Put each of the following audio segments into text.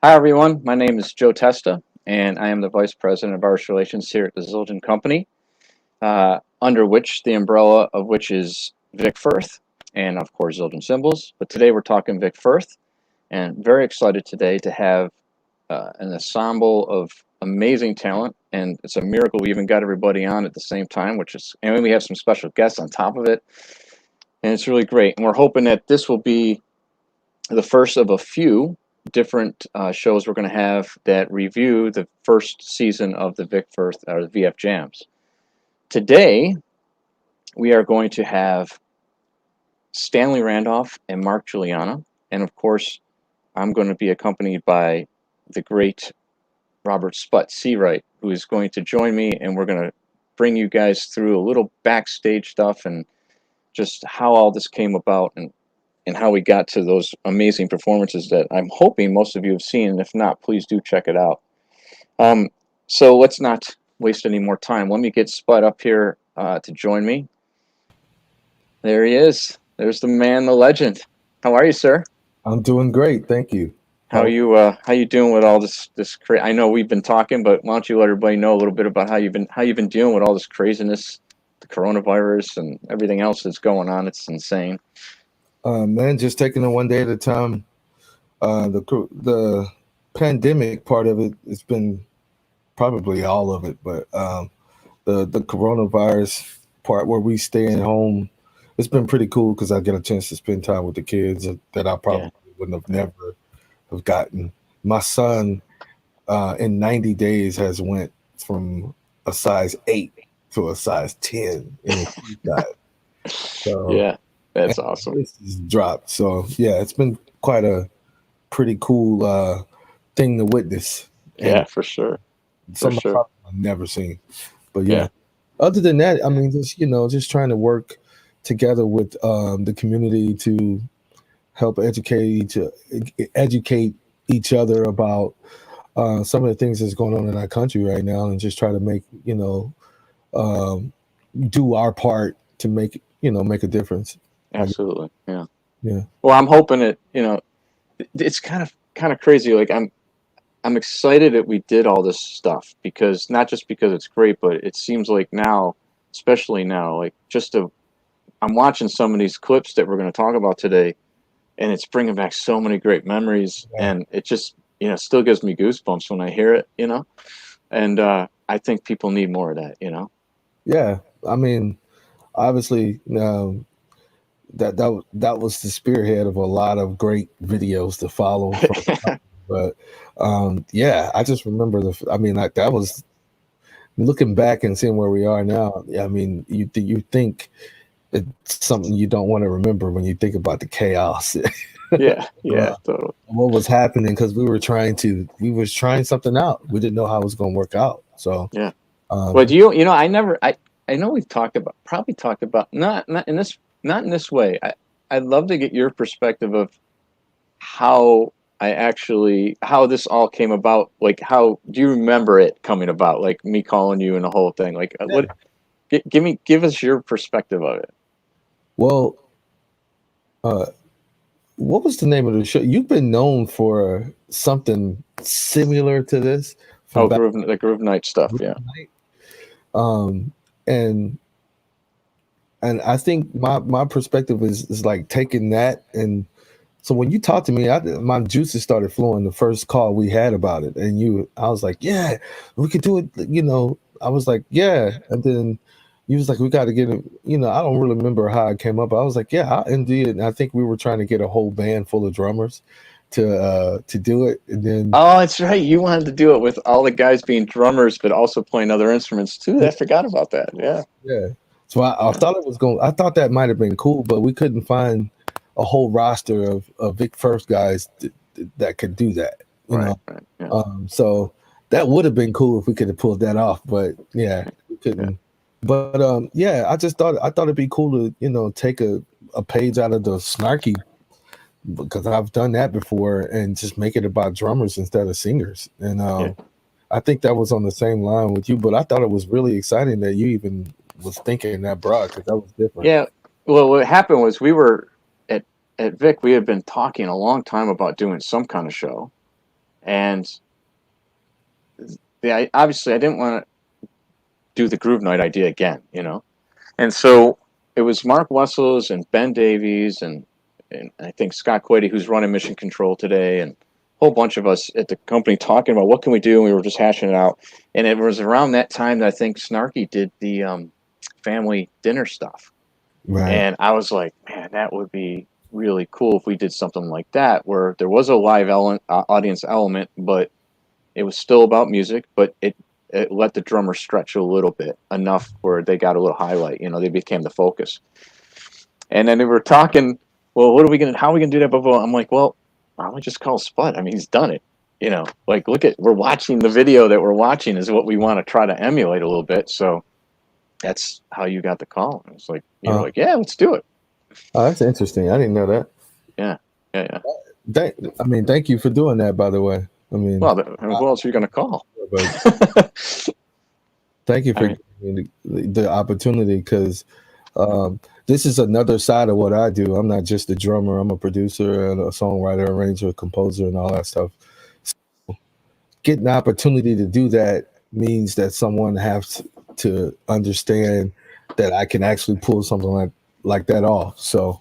Hi, everyone. My name is Joe Testa, and I am the Vice President of Artist Relations here at the Zildjian Company, under which the umbrella of which is Vic Firth, and of course Zildjian Cymbals. But today we're talking Vic Firth, and very excited today to have an ensemble of amazing talent, and it's a miracle we even got everybody on at the same time, and we have some special guests on top of it, and it's really great. And we're hoping that this will be the first of a few different shows we're going to have that review the first season of the Vic Firth or the vfJAMS. Today we are going to have Stanley Randolph and Mark Guiliana, and of course I'm going to be accompanied by the great Robert Sput Searight, who is going to join me, and we're going to bring you guys through a little backstage stuff and just how all this came about and how we got to those amazing performances that I'm hoping most of you have seen, and if not, please do check it out. So let's not waste any more time. Let me get Spud up here to join me. There he is. There's the man, the legend. How are you, sir? I'm doing great, thank you. How you doing with all this I know we've been talking, but why don't you let everybody know a little bit about how you've been dealing with all this craziness, the coronavirus and everything else that's going on. It's insane. Man, just taking it one day at a time. The pandemic part of it, it's been probably all of it, but the coronavirus part where we stay at home, it's been pretty cool because I get a chance to spend time with the kids that I probably wouldn't have never have gotten. My son in 90 days has went from a size 8 to a size 10 in his diet. So yeah. That's awesome. This has dropped. So yeah, it's been quite a pretty cool thing to witness. Yeah, for sure. Something I've never seen. But yeah. Other than that, I mean, just trying to work together with the community to help educate each other about some of the things that's going on in our country right now, and just try to make do our part to make a difference. Absolutely. Yeah. Yeah. Well, I'm hoping it's kind of crazy. Like I'm excited that we did all this stuff, because not just because it's great, but it seems like now, especially now, like I'm watching some of these clips that we're going to talk about today, and it's bringing back so many great memories, and it just, still gives me goosebumps when I hear it, and I think people need more of that, Yeah. I mean, obviously, that was the spearhead of a lot of great videos to follow. But I just remember that was, looking back and seeing where we are now. I mean, you think it's something you don't want to remember when you think about the chaos. Yeah, totally. What was happening, because we were trying something out. We didn't know how it was going to work out. So yeah. But I know we've talked about not in this way. I'd love to get your perspective of how this all came about. Like, how do you remember it coming about? Like me calling you and the whole thing. Like, give us your perspective of it. Well, what was the name of the show? You've been known for something similar to this. The Groove Night stuff. Yeah. And I think my perspective is like taking that, and so when you talked to me, my juices started flowing the first call we had about it, and I was like, yeah, we could do it. I was like, yeah, and then you was like, we got to get it. I don't really remember how it came up. I was like, yeah, indeed, and I think we were trying to get a whole band full of drummers to do it, and then that's right, you wanted to do it with all the guys being drummers but also playing other instruments too. I forgot about that. Yeah. So I thought that might have been cool, but we couldn't find a whole roster of Vic Firth guys that could do that. Right. Yeah. So that would have been cool if we could have pulled that off, but we couldn't. Yeah. But I thought it'd be cool to take a page out of the snarky, because I've done that before, and just make it about drummers instead of singers. And I think that was on the same line with you, but I thought it was really exciting that you even was thinking that broad, because that was different. Yeah. Well, what happened was we were at Vic, we had been talking a long time about doing some kind of show, And obviously I didn't want to do the Groove Night idea again, you know? And so it was Mark Wessels and Ben Davies and I think Scott Quady, who's running Mission Control today, and a whole bunch of us at the company talking about what can we do, and we were just hashing it out. And it was around that time that I think Snarky did the family dinner stuff. Right. And I was like, man, that would be really cool if we did something like that, where there was a live audience element, but it was still about music, but it let the drummer stretch a little bit, enough where they got a little highlight, you know, they became the focus. And then they were talking, well, how are we gonna do that? But I'm like, well, why don't we just call Sput? I mean, he's done it, you know, like, we're watching the video that we're watching is what we want to try to emulate a little bit. So that's how you got the call. And it's like, you know, like, yeah, let's do it. Oh, that's interesting. I didn't know that. Yeah. Thank you for doing that, by the way. I mean, well, who else are you going to call? Thank you for giving me the opportunity, because this is another side of what I do. I'm not just a drummer. I'm a producer and a songwriter, arranger, composer, and all that stuff. So getting the opportunity to do that means that someone has to understand that I can actually pull something like that off. So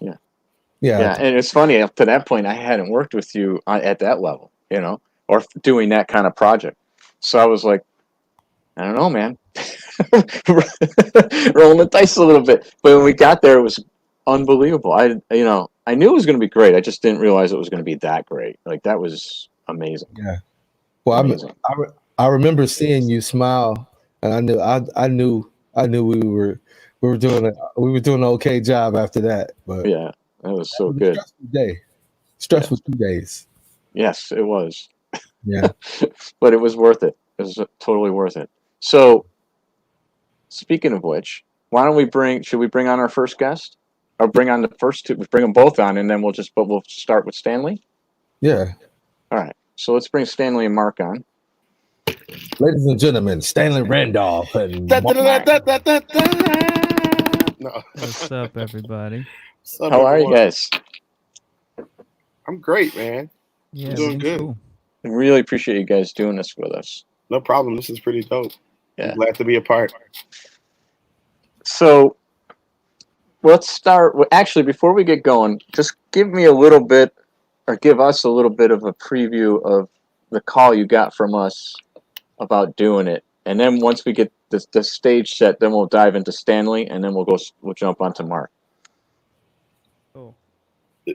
yeah. And it's funny, up to that point, I hadn't worked with you at that level, you know, or doing that kind of project. So I was like, I don't know, man. Rolling the dice a little bit. But when we got there, it was unbelievable. I knew it was going to be great. I just didn't realize it was going to be that great. Like, that was amazing. Yeah. Well, I remember seeing you smile, and I knew we were doing an okay job after that. But yeah, that was so good. Stressful 2 days. Yes, it was. Yeah. But it was worth it. It was totally worth it. So, speaking of which, should we bring on our first guest? Or bring on the first two? Bring them both on, and then we'll start with Stanley? Yeah. All right. So let's bring Stanley and Mark on. Ladies and gentlemen, Stanley Randolph and No. What's up, everybody? What's up, How are you guys? I'm great, man. Yeah, I'm doing good. Cool. I really appreciate you guys doing this with us. No problem. This is pretty dope. Yeah. I'm glad to be a part. So let's start. Actually, before we get going, just give us a little bit of a preview of the call you got from us about doing it. And then once we get the stage set, then we'll dive into Stanley, and then we'll jump onto Mark. Cool.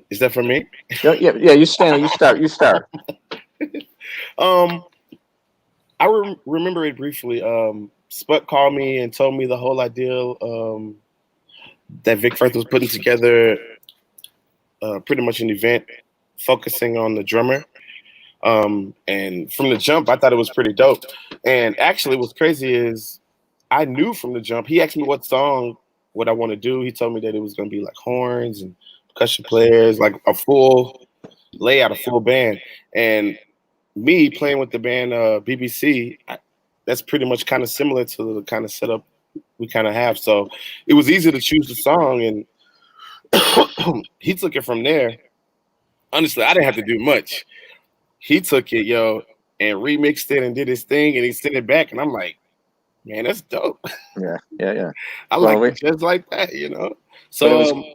Is that for me? Yeah, you Stanley, you start. I remember it briefly. Sput called me and told me the whole idea that Vic Firth was putting together pretty much an event focusing on the drummer. And from the jump, I thought it was pretty dope. And actually, what's crazy is I knew from the jump. He asked me what I want to do. He told me that it was going to be like horns and percussion players, like a full layout, a full band. And me playing with the band BBC, that's pretty much kind of similar to the kind of setup we kind of have. So it was easy to choose the song, and he took it from there. Honestly, I didn't have to do much. He took it, and remixed it and did his thing, and he sent it back, and I'm like, man, that's dope. Yeah. I like it just like that, So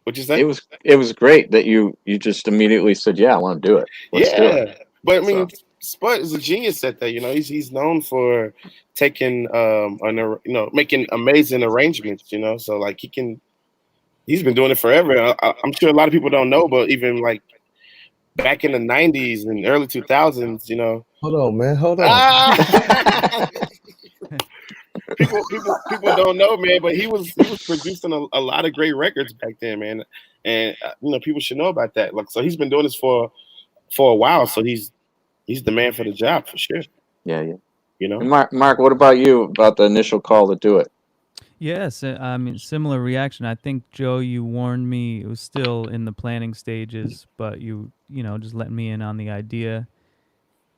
what'd you say? It was great that you just immediately said, yeah, I want to do it. Let's do it. But I mean, Sput is a genius at that. He's known for taking making amazing arrangements. So like he's been doing it forever. I'm sure a lot of people don't know, but even like back in the 90s and early 2000s, Hold on, man. Hold on. People don't know, man, but he was producing a lot of great records back then, man. And people should know about that. Like, so he's been doing this for a while, so he's the man for the job for sure. Yeah. And Mark, what about you about the initial call to do it? Yes, I mean, similar reaction. I think, Joe, you warned me. It was still in the planning stages, but you just let me in on the idea.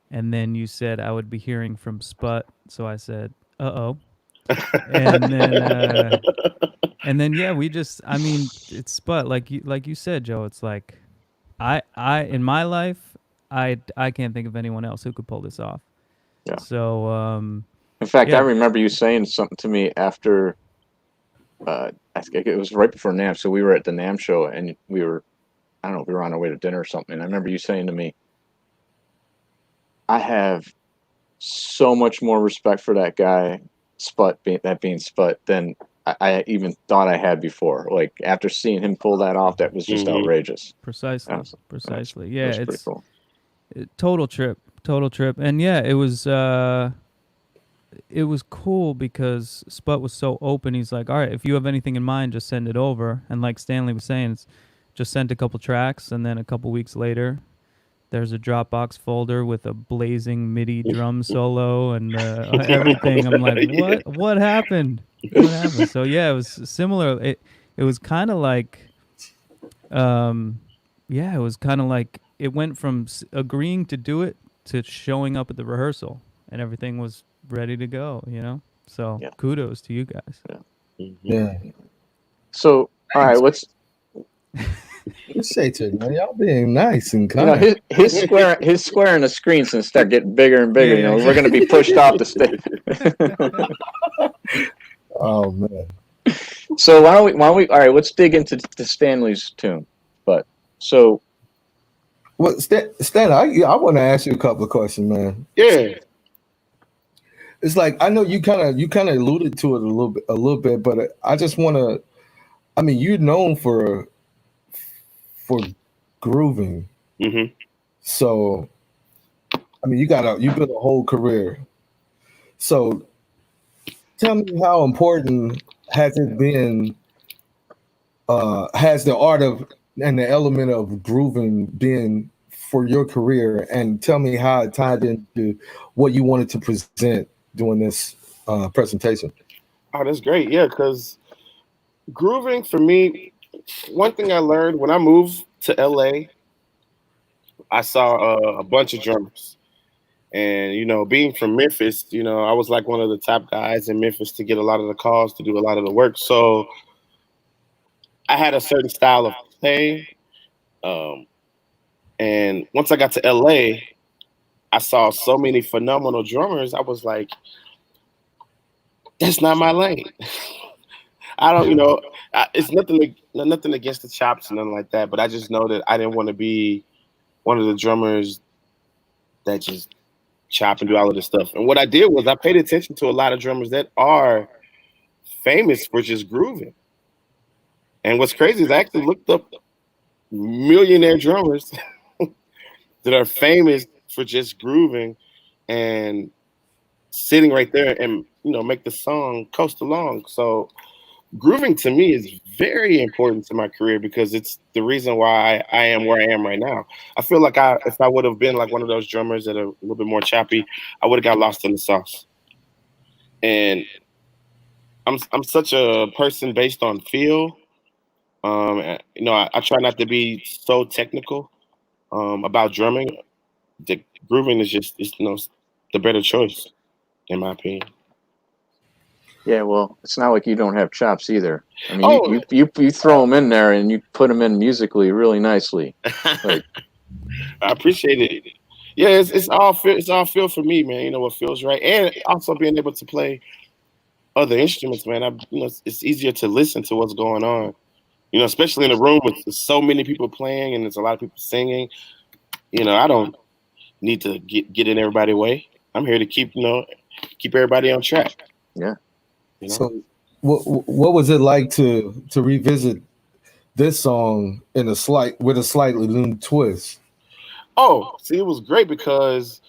And then you said I would be hearing from Sput, so I said, uh-oh. And then yeah, it's Sput, like you said, Joe. It's like I in my life, I can't think of anyone else who could pull this off. Yeah. So In fact, yeah. I remember you saying something to me after. I think it was right before NAMM. So we were at the NAMM show, and I don't know, we were on our way to dinner or something. And I remember you saying to me, "I have so much more respect for that guy, Sput, being Sput, than I even thought I had before. Like after seeing him pull that off, that was just outrageous." Precisely. That Yeah, was pretty it's cool. total trip, and yeah, it was cool because Sput was so open. He's like, all right, if you have anything in mind, just send it over. And like Stanley was saying, it's just sent a couple tracks, and then a couple weeks later, there's a Dropbox folder with a blazing MIDI drum solo and everything. I'm like, what? What happened? What happened? So yeah, it was similar. It was kind of like, it was kind of like it went from agreeing to do it to showing up at the rehearsal, and everything was ready to go. So Yeah. kudos to you guys. Yeah. So all right, let's. Appreciate you, man. Y'all being nice and You know, kind. his square on the screen's gonna start getting bigger and bigger. Yeah, We're gonna be pushed off the stage. Oh man. So why don't we? All right, let's dig into Stanley's tune. But so Well, Stan, I want to ask you a couple of questions, man. Yeah. It's like I know you kind of alluded to it a little bit, but I just want to. I mean, you're known for grooving, so I mean, you built a whole career. So, tell me how important has it been? Has the art of and the element of grooving been for your career, and tell me how it tied into what you wanted to present during this presentation. Oh, that's great. Yeah, because grooving for me, one thing I learned when I moved to LA, I saw a bunch of drummers. And, being from Memphis, I was like one of the top guys in Memphis to get a lot of the calls to do a lot of the work. So I had a certain style of playing. And once I got to LA, I saw so many phenomenal drummers. I was like, that's not my lane. I don't, it's nothing against the chops and nothing like that, but I just know that I didn't want to be one of the drummers that just chop and do all of this stuff. And what I did was I paid attention to a lot of drummers that are famous for just grooving. And what's crazy is I actually looked up millionaire drummers that are famous for just grooving and sitting right there and, make the song coast along. So grooving to me is very important to my career because it's the reason why I am where I am right now. I feel like if I would have been like one of those drummers that are a little bit more choppy, I would have got lost in the sauce. And I'm such a person based on feel. I try not to be so technical about drumming. The grooving is just the better choice, in my opinion. yeah, well, it's not like you don't have chops either. I mean, you throw them in there and you put them in musically really nicely. Like, I appreciate it. Yeah, it's all feel for me, man. What feels right, and also being able to play other instruments, man. It's easier to listen to what's going on. Especially in a room with so many people playing and there's a lot of people singing. I don't need to get in everybody's way. I'm here to keep everybody on track. Yeah. So, what was it like to revisit this song with a slightly new twist? Oh, see, it was great because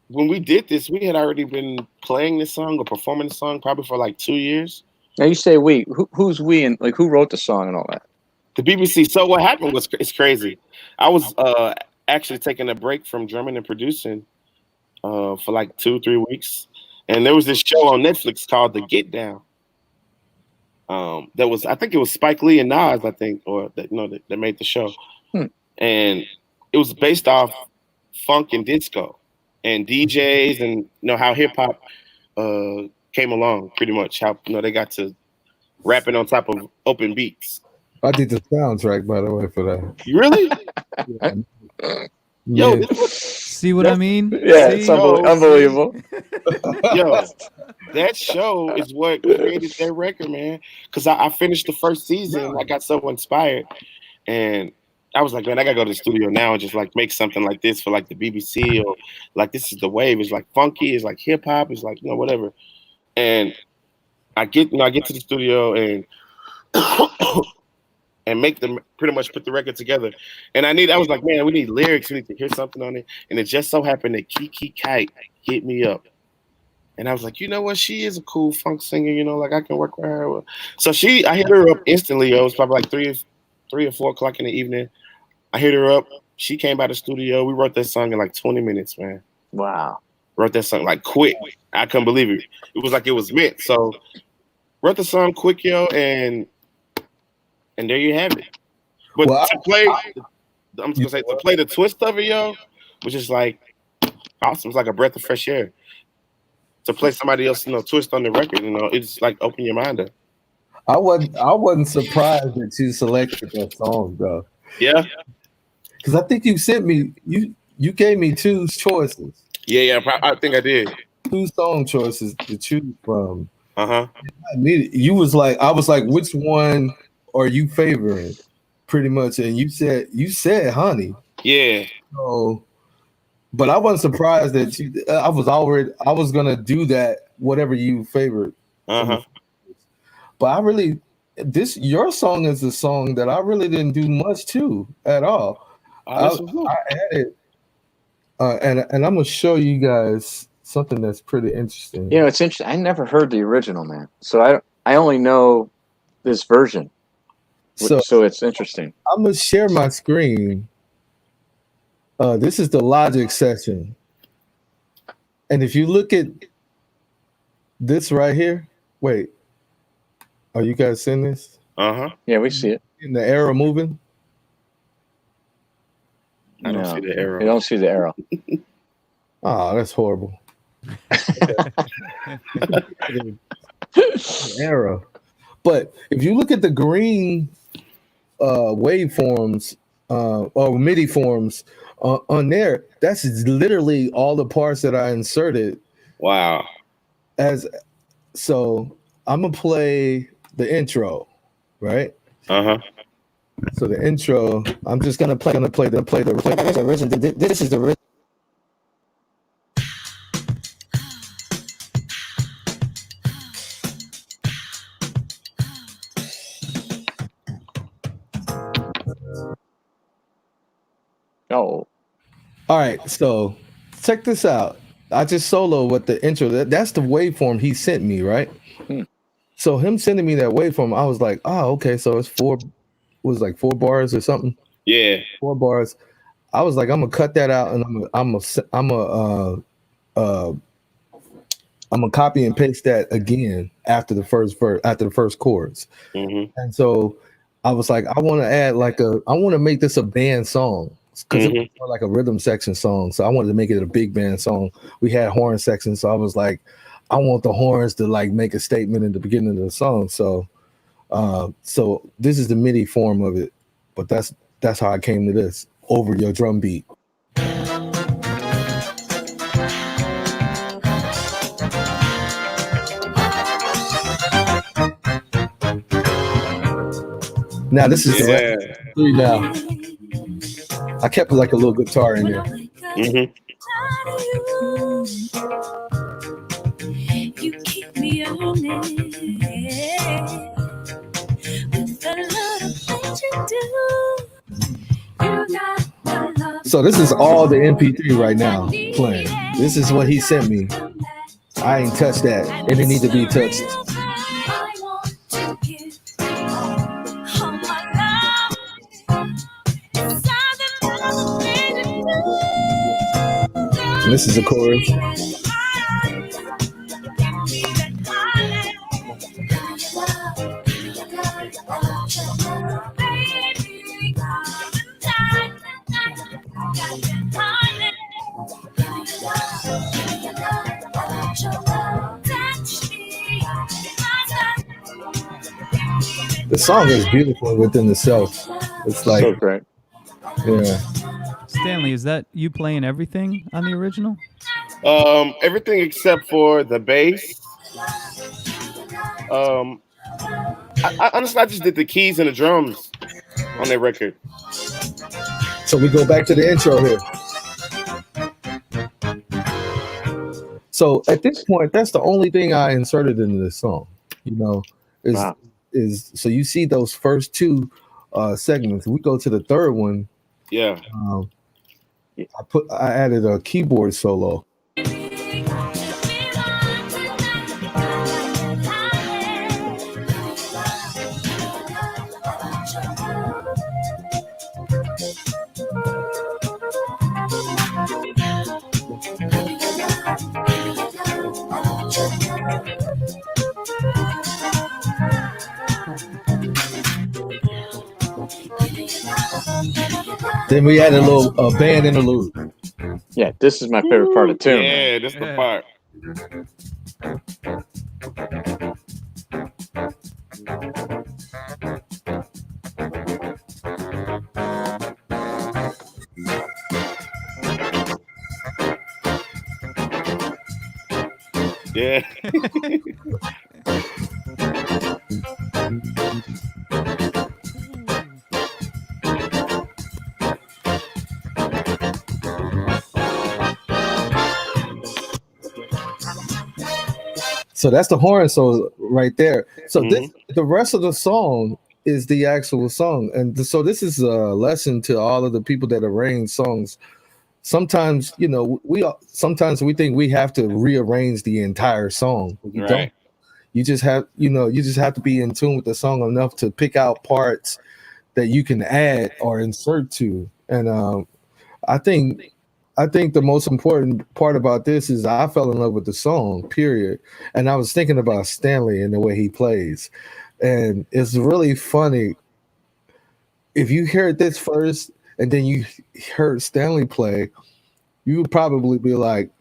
when we did this, we had already been playing this song or performing the song probably for like 2 years. Now you say we. Who's we and like who wrote the song and all that? The BBC. So what happened was it's crazy. I was actually taking a break from drumming and producing for like 2-3 weeks. And there was this show on Netflix called The Get Down. I think it was Spike Lee and Nas, I think, or that made the show. And it was based off funk and disco and DJs and how hip hop came along pretty much. How they got to rapping on top of open beats. I did the soundtrack, by the way, for that. You really? Yeah. Yo, Yeah. See what I mean? Yeah, it's See? unbelievable. yo, that show is what created that record, man. Because I finished the first season, I got so inspired, and I was like, man, I gotta go to the studio now and just like make something like this for like the BBC, or like this is the wave. It's like funky, it's like hip hop, it's like, you know, whatever. And I get to the studio and and make them pretty much put the record together. And I was like, man, we need lyrics, we need to hear something on it. And it just so happened that Kiki Kite hit me up. And I was like, you know what? She is a cool funk singer, you know, like I can work with her. So I hit her up instantly. It was probably like 3 or 4 o'clock in the evening. I hit her up. She came by the studio. We wrote that song in like 20 minutes, man. Wow. Wrote that song like quick. I couldn't believe it. It was like it was meant. So wrote the song quick, yo, and there you have it. But Well, to play the twist of it, yo, which is like awesome. It's like a breath of fresh air. To play somebody else, you know, twist on the record, you know, it's like open your mind up. I wasn't surprised that you selected that song though. Yeah. Because I think you sent me you gave me 2 choices. Yeah, I think I did. 2 song choices to choose from. Uh-huh. You was like, I was like, which one are you favoring? Pretty much, and you said Honey. Yeah. So, but I wasn't surprised that I was gonna do that, whatever you favored. Uh-huh. But your song is a song that I really didn't do much to at all. I added, and I'm gonna show you guys something that's pretty interesting. You know, it's interesting. I never heard the original, man. So I only know this version. So it's interesting. I'm gonna share my screen. This is the Logic session, and if you look at this right here, wait, are you guys seeing this? Uh-huh. Yeah, we see it. In the arrow moving? I don't see the arrow. You don't see the arrow. Oh, that's horrible. Arrow. But if you look at the green waveforms or MIDI forms on there, that's literally all the parts that I inserted. Wow. So I'm gonna play the intro, right? Uh-huh. So the intro, I'm just gonna play the original. This is the original. Oh. All right, so check this out. I just soloed with the intro. That's the waveform he sent me, right? So him sending me that waveform, I was like, oh, okay, so it's 4 bars or something. Yeah. 4 bars. I was like, I'm gonna cut that out, and I'm gonna copy and paste that again after the first chords. Mm-hmm. And so I was like, I want to add I want to make this a band song because it was more like a rhythm section song. So I wanted to make it a big band song. We had horn sections, so I was like, I want the horns to like make a statement in the beginning of the song. So, so this is the MIDI form of it, but that's how I came to this over your drum beat. Now this is the 3 now. I kept like a little guitar in there. Mm-hmm. You keep me on it with the little things you do. You got the love. So this is all the MP3 right now playing. This is what he sent me. I ain't touched that. It didn't need to be touched. And this is the chorus. The song is beautiful within itself. It's like, so great. Yeah. Stanley, is that you playing everything on the original? Everything except for the bass. I honestly, I just did the keys and the drums on that record. So we go back to the intro here. So at this point, that's the only thing I inserted into this song. You know, is so you see those first two segments. We go to the third one. Yeah. I added a keyboard solo. Then we added a little band interlude. Yeah, this is my favorite part of the tune. Yeah, this is the part. Yeah. So that's the horn solo right there. So the rest of the song is the actual song, and so this is a lesson to all of the people that arrange songs. Sometimes, you know, sometimes we think we have to rearrange the entire song. You don't. You just have, to be in tune with the song enough to pick out parts that you can add or insert to. And I think the most important part about this is I fell in love with the song, period. And I was thinking about Stanley and the way he plays. And it's really funny. If you heard this first and then you heard Stanley play, you would probably be like,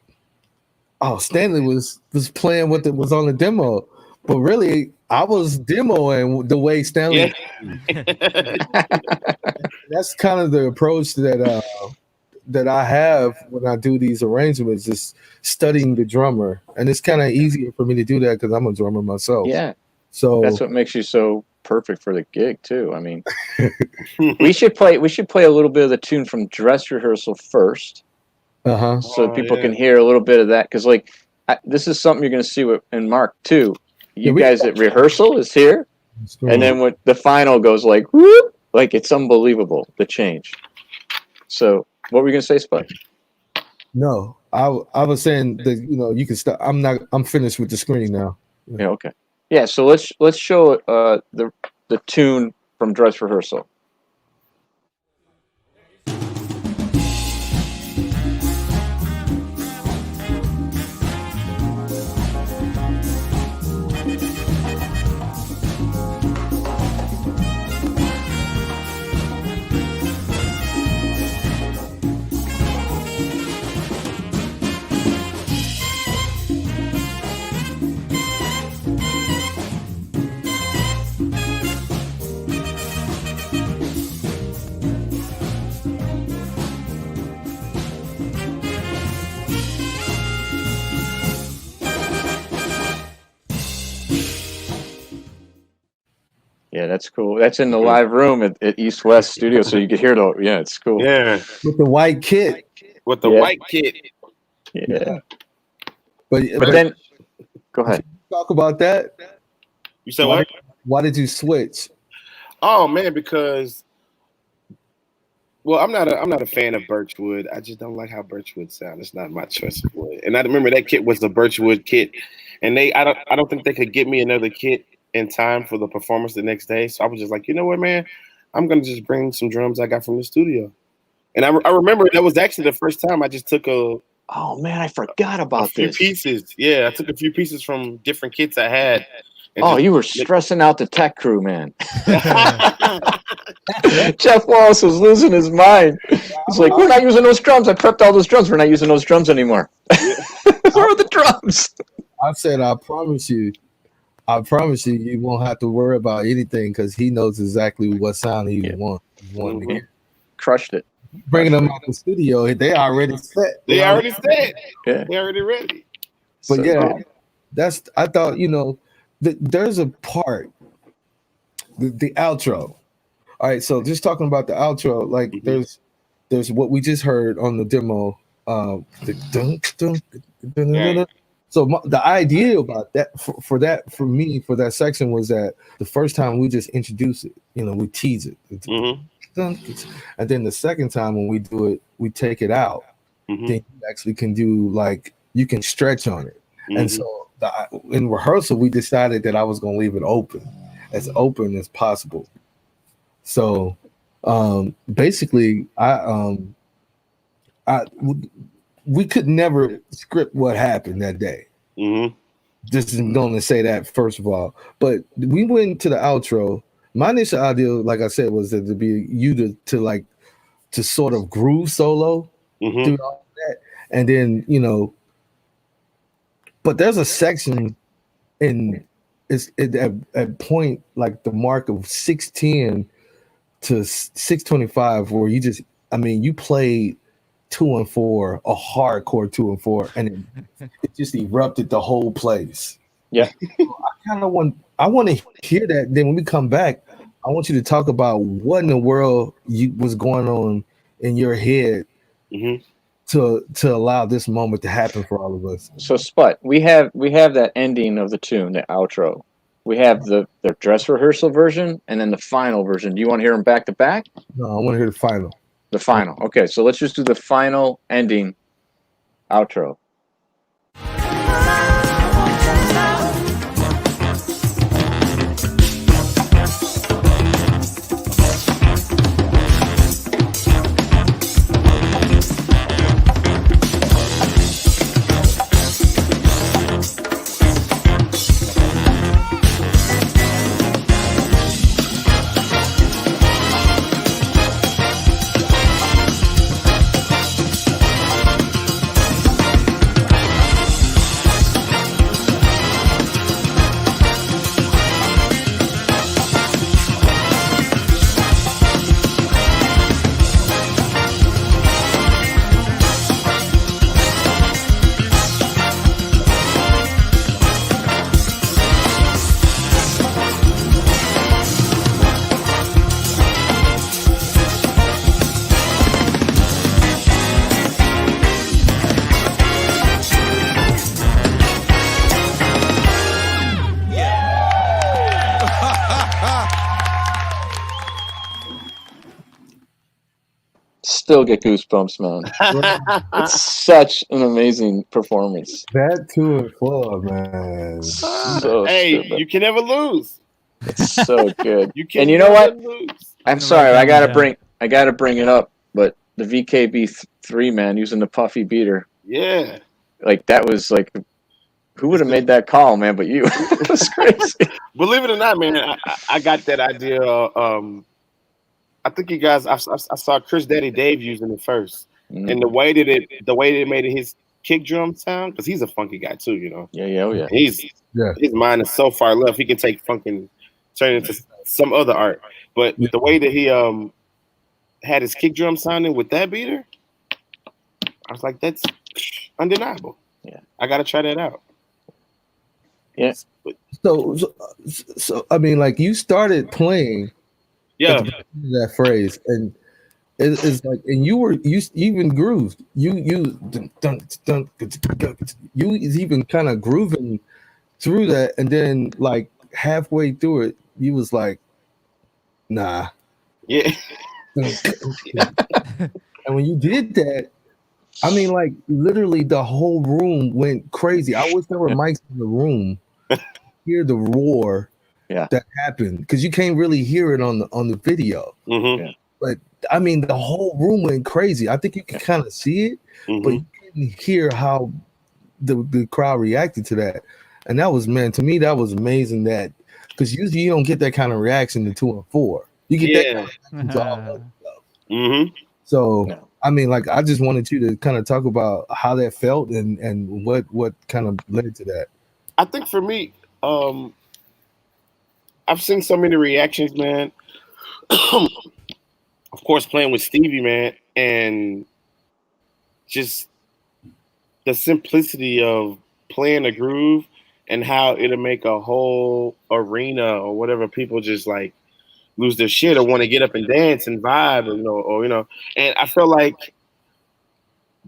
oh, Stanley was playing what was on the demo. But really, I was demoing the way Stanley. Yeah. That's kind of the approach that I have when I do these arrangements, is studying the drummer, and it's kind of easier for me to do that because I'm a drummer myself. Yeah, so that's what makes you so perfect for the gig too. I mean, we should play a little bit of the tune from dress rehearsal first, so people can hear a little bit of that, because this is something you're going to see in Mark too. You guys at rehearsal is here, and then when the final goes like whoop, like it's unbelievable the change. So. What were you gonna say, Spud? No, I was saying that you can stop. I'm finished with the screen now. Yeah. Okay. Yeah. So let's show the tune from dress rehearsal. Yeah, that's cool. That's in the live room at East West Studio, so you can hear the. Yeah, it's cool. Yeah, with the white kit. With the white kit. Yeah. But then, go ahead. Talk about that. You said what? Why did you switch? Oh man, because I'm not a fan of Birchwood. I just don't like how Birchwood sounds. It's not my choice of wood. And I remember that kit was the Birchwood kit, and I don't think they could get me another kit in time for the performance the next day. So I was just like, you know what, man, I'm gonna just bring some drums I got from the studio. And I remember that was actually the first time I just took oh man, I forgot about few pieces. Yeah, I took a few pieces from different kits I had. Oh, you were stressing out the tech crew, man. Jeff Wallace was losing his mind. He's like, we're not using those drums. I prepped all those drums. We're not using those drums anymore. Where are the drums? I said, I promise you, you won't have to worry about anything because he knows exactly what sound he wants. Crushed it. bringing them out the studio. They already set. They already set. Yeah. They already ready. But So yeah, good. I thought, there's a part, the outro. All right, so just talking about the outro, like there's what we just heard on the demo. The dun, dun, dun, dun, dun, dun. So the idea about that for that section was that the first time we just introduce it, we tease it, and then the second time when we do it, we take it out. Then you actually can do you can stretch on it. And so in rehearsal, we decided that I was going to leave it open as possible. So basically, we could never script what happened that day. Just going to say that first of all. But we went to the outro. My initial idea, like I said, was that to be you to sort of groove solo through all that, and then but there's a section at point like the mark of 610 to 625 where you played 2 and 4, a hardcore 2 and 4, and it just erupted the whole place. Yeah. I want to hear that. Then when we come back, I want you to talk about what in the world was going on in your head to allow this moment to happen for all of us. So Sput, we have that ending of the tune, the outro. We have the dress rehearsal version and then the final version. Do you want to hear them back to back? No, I want to hear the final. The final. Okay, so let's just do the final ending outro. Still get goosebumps, man. It's such an amazing performance. That 2 and 4, man. So Hey, stupid. you can never lose. It's so good. You can And you know never what? lose. I'm gonna sorry, write I that gotta down. bring it up, but the VKB3 man using the puffy beater, Yeah. like that was like, who would have made that call, man? But you, it was crazy. Believe it or not, man, I got that idea. I think you guys, I saw Chris Daddy Dave using it first, and the way that it made it his kick drum sound, because he's a funky guy too, Yeah, oh yeah. His mind is so far left, he can take funk and turn it into some other art. But the way that he had his kick drum sounding with that beater, I was like, that's undeniable. Yeah, I gotta try that out. Yeah. So I mean, like you started playing Yeah. that phrase, and it's like, and you even grooved. You even kind of grooving through that, and then like halfway through it, you was like, nah. Yeah. And when you did that, I mean, like literally the whole room went crazy. I wish there were mics in the room, hear the roar that happened, because you can't really hear it on the video. Mm-hmm. But I mean, the whole room went crazy. I think you can kind of see it, but you couldn't hear how the crowd reacted to that. And that was, man, to me, that was amazing. That because usually you don't get that kind of reaction to 2 and 4. You get that kind of reaction to all other stuff. So I mean, like, I just wanted you to kind of talk about how that felt and what kind of led to that. I think for me, I've seen so many reactions, man, of course, playing with Stevie, man, and just the simplicity of playing a groove and how it'll make a whole arena or whatever people just like lose their shit or want to get up and dance and vibe, and I feel like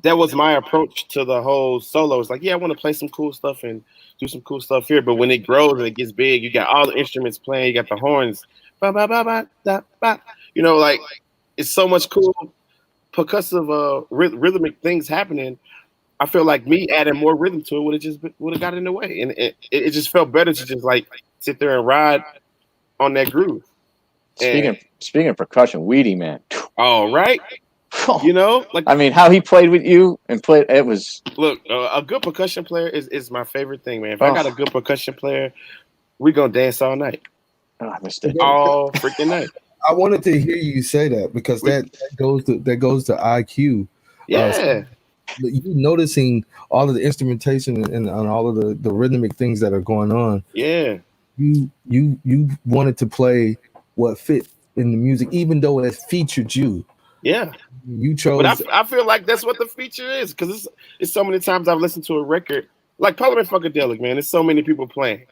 that was my approach to the whole solo. It's like, yeah, I want to play some cool stuff and do some cool stuff here, but when it grows and it gets big, you got all the instruments playing, you got the horns, ba ba ba ba da ba, like it's so much cool percussive rhythmic things happening. I feel like me adding more rhythm to it would have got in the way, and it just felt better to just like sit there and ride on that groove. Speaking of percussion, Weedy, man. Oh, right. Like, I mean, how he played with you and played, it was. Look, a good percussion player is my favorite thing, man. If I got a good percussion player, we gonna dance all night. Oh, I missed it. All freaking night. I wanted to hear you say that because that goes to IQ. Yeah. You noticing all of the instrumentation and all of the rhythmic things that are going on. Yeah. You wanted to play what fit in the music, even though it featured you. Yeah. You chose. But I feel like that's what the feature is, because it's so many times I've listened to a record like Parliament Funkadelic, man. There's so many people playing.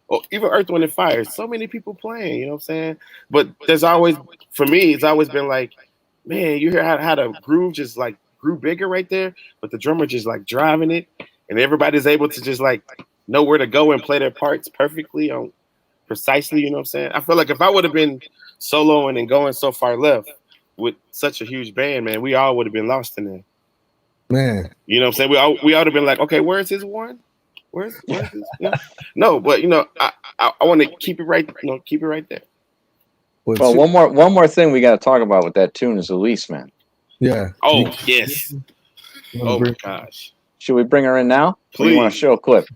Or even Earth, Wind, and Fire. So many people playing, you know what I'm saying? But there's always, for me, it's always been like, man, you hear how the groove just like grew bigger right there, but the drummer just like driving it, and everybody's able to just like know where to go and play their parts perfectly on precisely, you know what I'm saying? I feel like if I would have been soloing and going so far left with such a huge band, man, we all would have been lost in there. Man. You know what I'm saying? We ought to have been like, okay, where's his one? Where's his? No, but I want to keep it right, keep it right there. Well, one more thing we got to talk about with that tune is Elise, man. Yeah. Oh, yes. Oh, my gosh. Should we bring her in now? Please. Or you want to show a clip?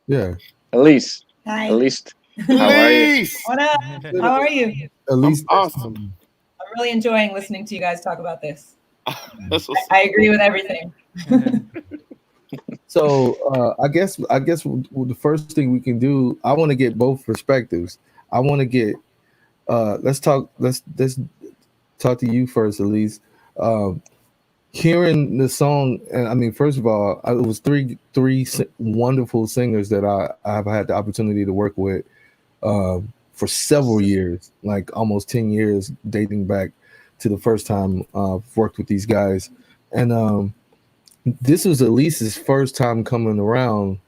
Yeah. Elise. Hi. Elise. How are you? What up? How are you? Elise. Awesome. I'm really enjoying listening to you guys talk about this. I agree with everything. So I guess the first thing we can do, I want to get both perspectives. I want to get let's talk to you first, Elise. Hearing the song, and I mean, first of all, it was three wonderful singers that I have had the opportunity to work with for several years, like almost 10 years, dating back to the first time I've worked with these guys. And this was Elise's first time coming around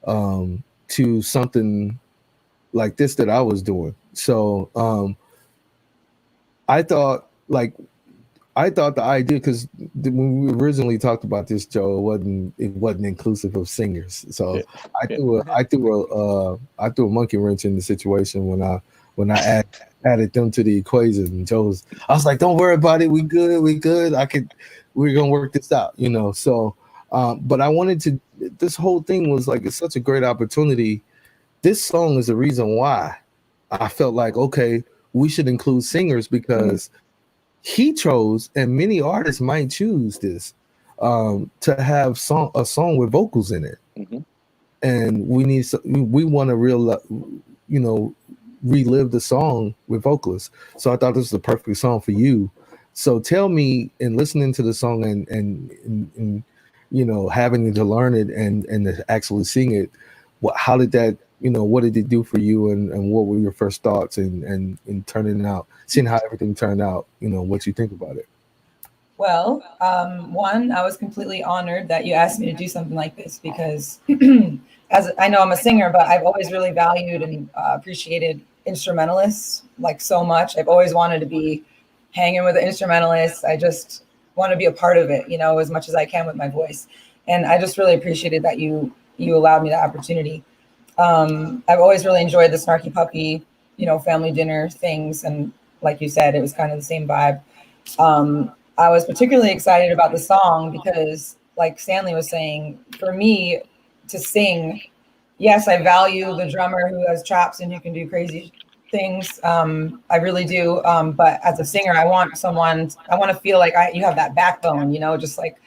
to something like this that I was doing. So I thought the idea, because when we originally talked about this, Joe, it wasn't inclusive of singers. So I threw a monkey wrench in the situation when I added them to the equation. And I was like, don't worry about it. We good. We're gonna work this out, So, but I wanted to. This whole thing was like, it's such a great opportunity. This song is the reason why I felt like, okay, we should include singers, because he chose, and many artists might choose this, to have a song with vocals in it. Mm-hmm. And we want to relive the song with vocalists. So I thought this was the perfect song for you. So tell me, in listening to the song and having to learn it and to actually sing it, how did that, what did it do for you, and what were your turst thoughts in turning out, seeing how everything turned out, what you think about it? Well, one, I was completely honored that you asked me to do something like this, because as I know I'm a singer, but I've always really valued and appreciated instrumentalists like so much. I've always wanted to be hanging with an instrumentalist. I just want to be a part of it, as much as I can with my voice. And I just really appreciated that you allowed me the opportunity. I've always really enjoyed the Snarky Puppy, family dinner things. And like you said, it was kind of the same vibe. I was particularly excited about the song because, like Stanley was saying, for me to sing, yes, I value the drummer who has chops and who can do crazy things. I really do. But as a singer, I want to feel like you have that backbone, just like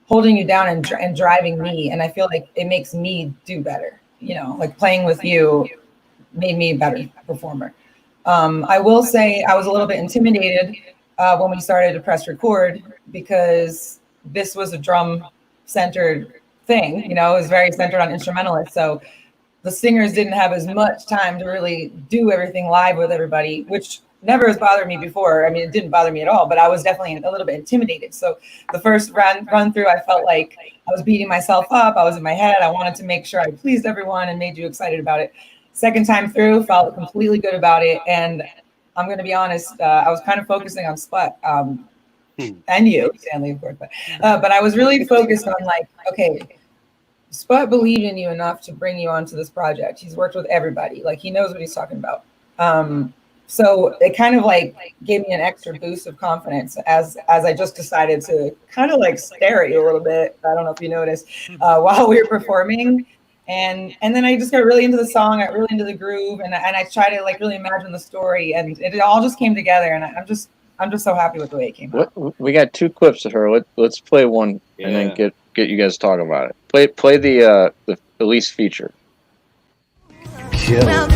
holding you down and driving me. And I feel like it makes me do better. Like playing with you made me a better performer. I will say I was a little bit intimidated when we started to press record, because this was a drum-centered thing. You know, it was very centered on instrumentalists. So the singers didn't have as much time to really do everything live with everybody, which never has bothered me before. I mean, it didn't bother me at all, but I was definitely a little bit intimidated. So the first run through, I felt like I was beating myself up. I was in my head. I wanted to make sure I pleased everyone and made you excited about it. Second time through, felt completely good about it. And I'm going to be honest, I was kind of focusing on Sput and you, Stanley, of course. But I was really focused on like, okay, Sput believed in you enough to bring you onto this project. He's worked with everybody. Like, he knows what he's talking about. So it kind of like gave me an extra boost of confidence as I just decided to kind of like stare at you a little bit. I don't know if you noticed while we were performing. And then I just got really into the song, I got really into the groove, and I tried to like really imagine the story, and it all just came together. And I'm just so happy with the way it came out. We got 2 clips of her. Let's play one and then get you guys talking about it. Play the Elise feature. Kill.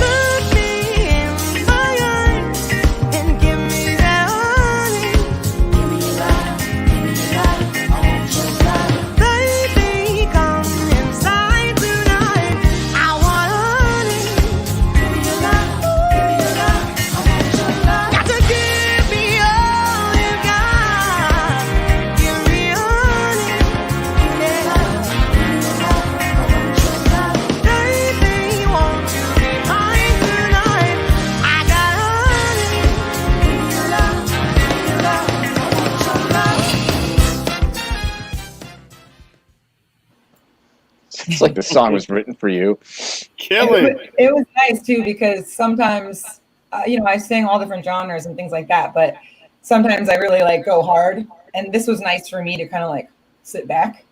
It's like the song was written for you. Killing. It was nice too, because sometimes, you know, I sing all different genres and things like that, but sometimes I really like go hard. And this was nice for me to kind of like sit back,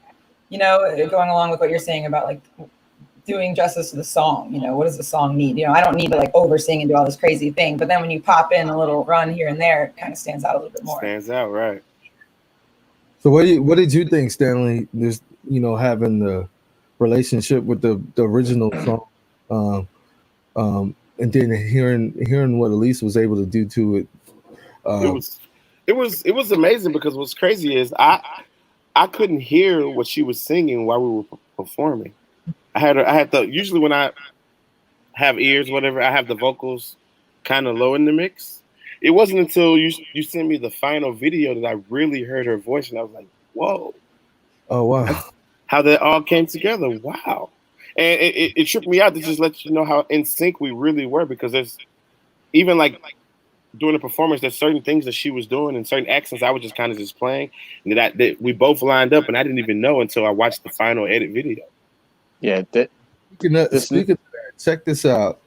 you know, going along with what you're saying about like doing justice to the song. You know, what does the song need? You know, I don't need to like over sing and do all this crazy thing, but then when you pop in a little run here and there, it kind of stands out a little bit more. Stands out, right? So what did you think, Stanley? This, you know, having the relationship with the original song, and then hearing what Elise was able to do to it. It was amazing, because what's crazy is I couldn't hear what she was singing while we were performing. I had the usually when I have ears, whatever, I have the vocals kind of low in the mix. It wasn't until you sent me the final video that I really heard her voice, and I was like, whoa. Oh wow. How that all came together. Wow. And it tripped me out to just let you know how in sync we really were, because there's even like during the performance, there's certain things that she was doing and certain accents I was just kind of just playing, and that we both lined up, and I didn't even know until I watched the final edit video. Yeah. Speaking of that, check this out.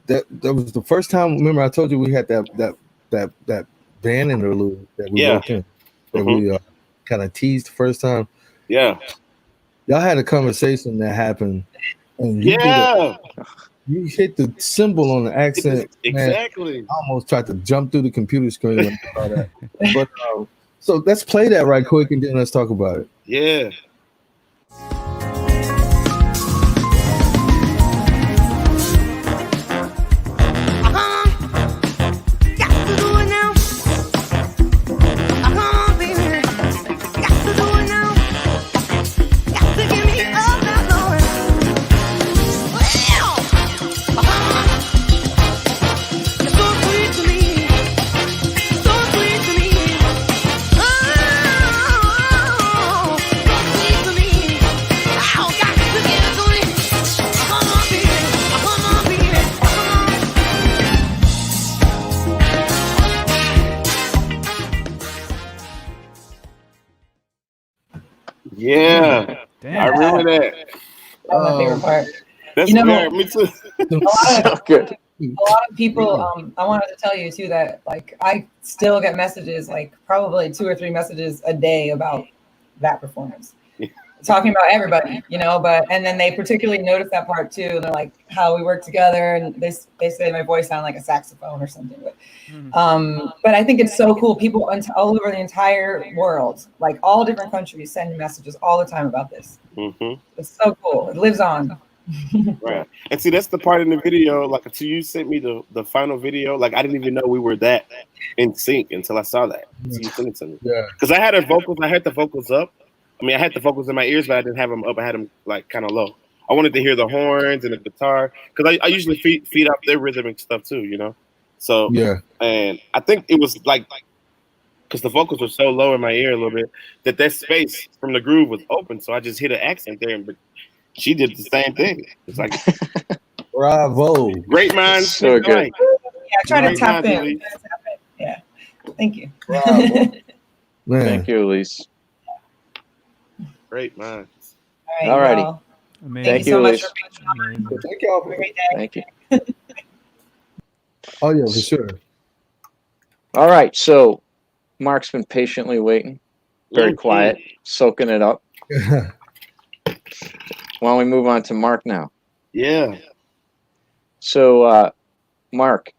That was the first time. Remember, I told you we had that band interlude that we worked in, that we kind of teased the first time. Yeah. Y'all had a conversation that happened, and you hit the symbol on the accent. Exactly. Man, I almost tried to jump through the computer screen when I saw that. But so let's play that right quick, and then let's talk about it. Yeah. Yeah. Damn. I remember that. That was my favorite part. That's You know, me too. So good. A lot of people, I wanted to tell you too that like I still get messages, like probably 2 or 3 messages a day about that performance, talking about everybody, you know. And then they particularly notice that part too. And they're like, how we work together, and they say my voice sounded like a saxophone or something. But I think it's so cool. People all over the entire world, like all different countries, send messages all the time about this. Mm-hmm. It's so cool. It lives on. Right. And see, that's the part in the video. Like, until you sent me the final video, like I didn't even know we were that in sync until I saw that. So you sent it to me. Yeah. Because I had the vocals up. I mean, I had the vocals in my ears, but I didn't have them up. I had them like kind of low. I wanted to hear the horns and the guitar because I usually feed off their rhythmic stuff too, you know. So Yeah. and I think it was like because the vocals were so low in my ear a little bit that space from the groove was open, so I just hit an accent there. But she did the same thing. It's like Bravo. great minds. So think good. alike. Yeah, try to Great tap minds, in. Elise. Try to tap in. Yeah. Thank you. Bravo. Man. Thank you, Elise. Great minds. All right. Alrighty. Well, Amazing. thank Thank you so you, much Elise. for being on. Amazing. Thank y'all. Have a great day. Thank you. Oh yeah, for sure. All right, so Mark's been patiently waiting, very Mhm. quiet, soaking it up. Why don't we move on to Mark now? Yeah. So, Mark,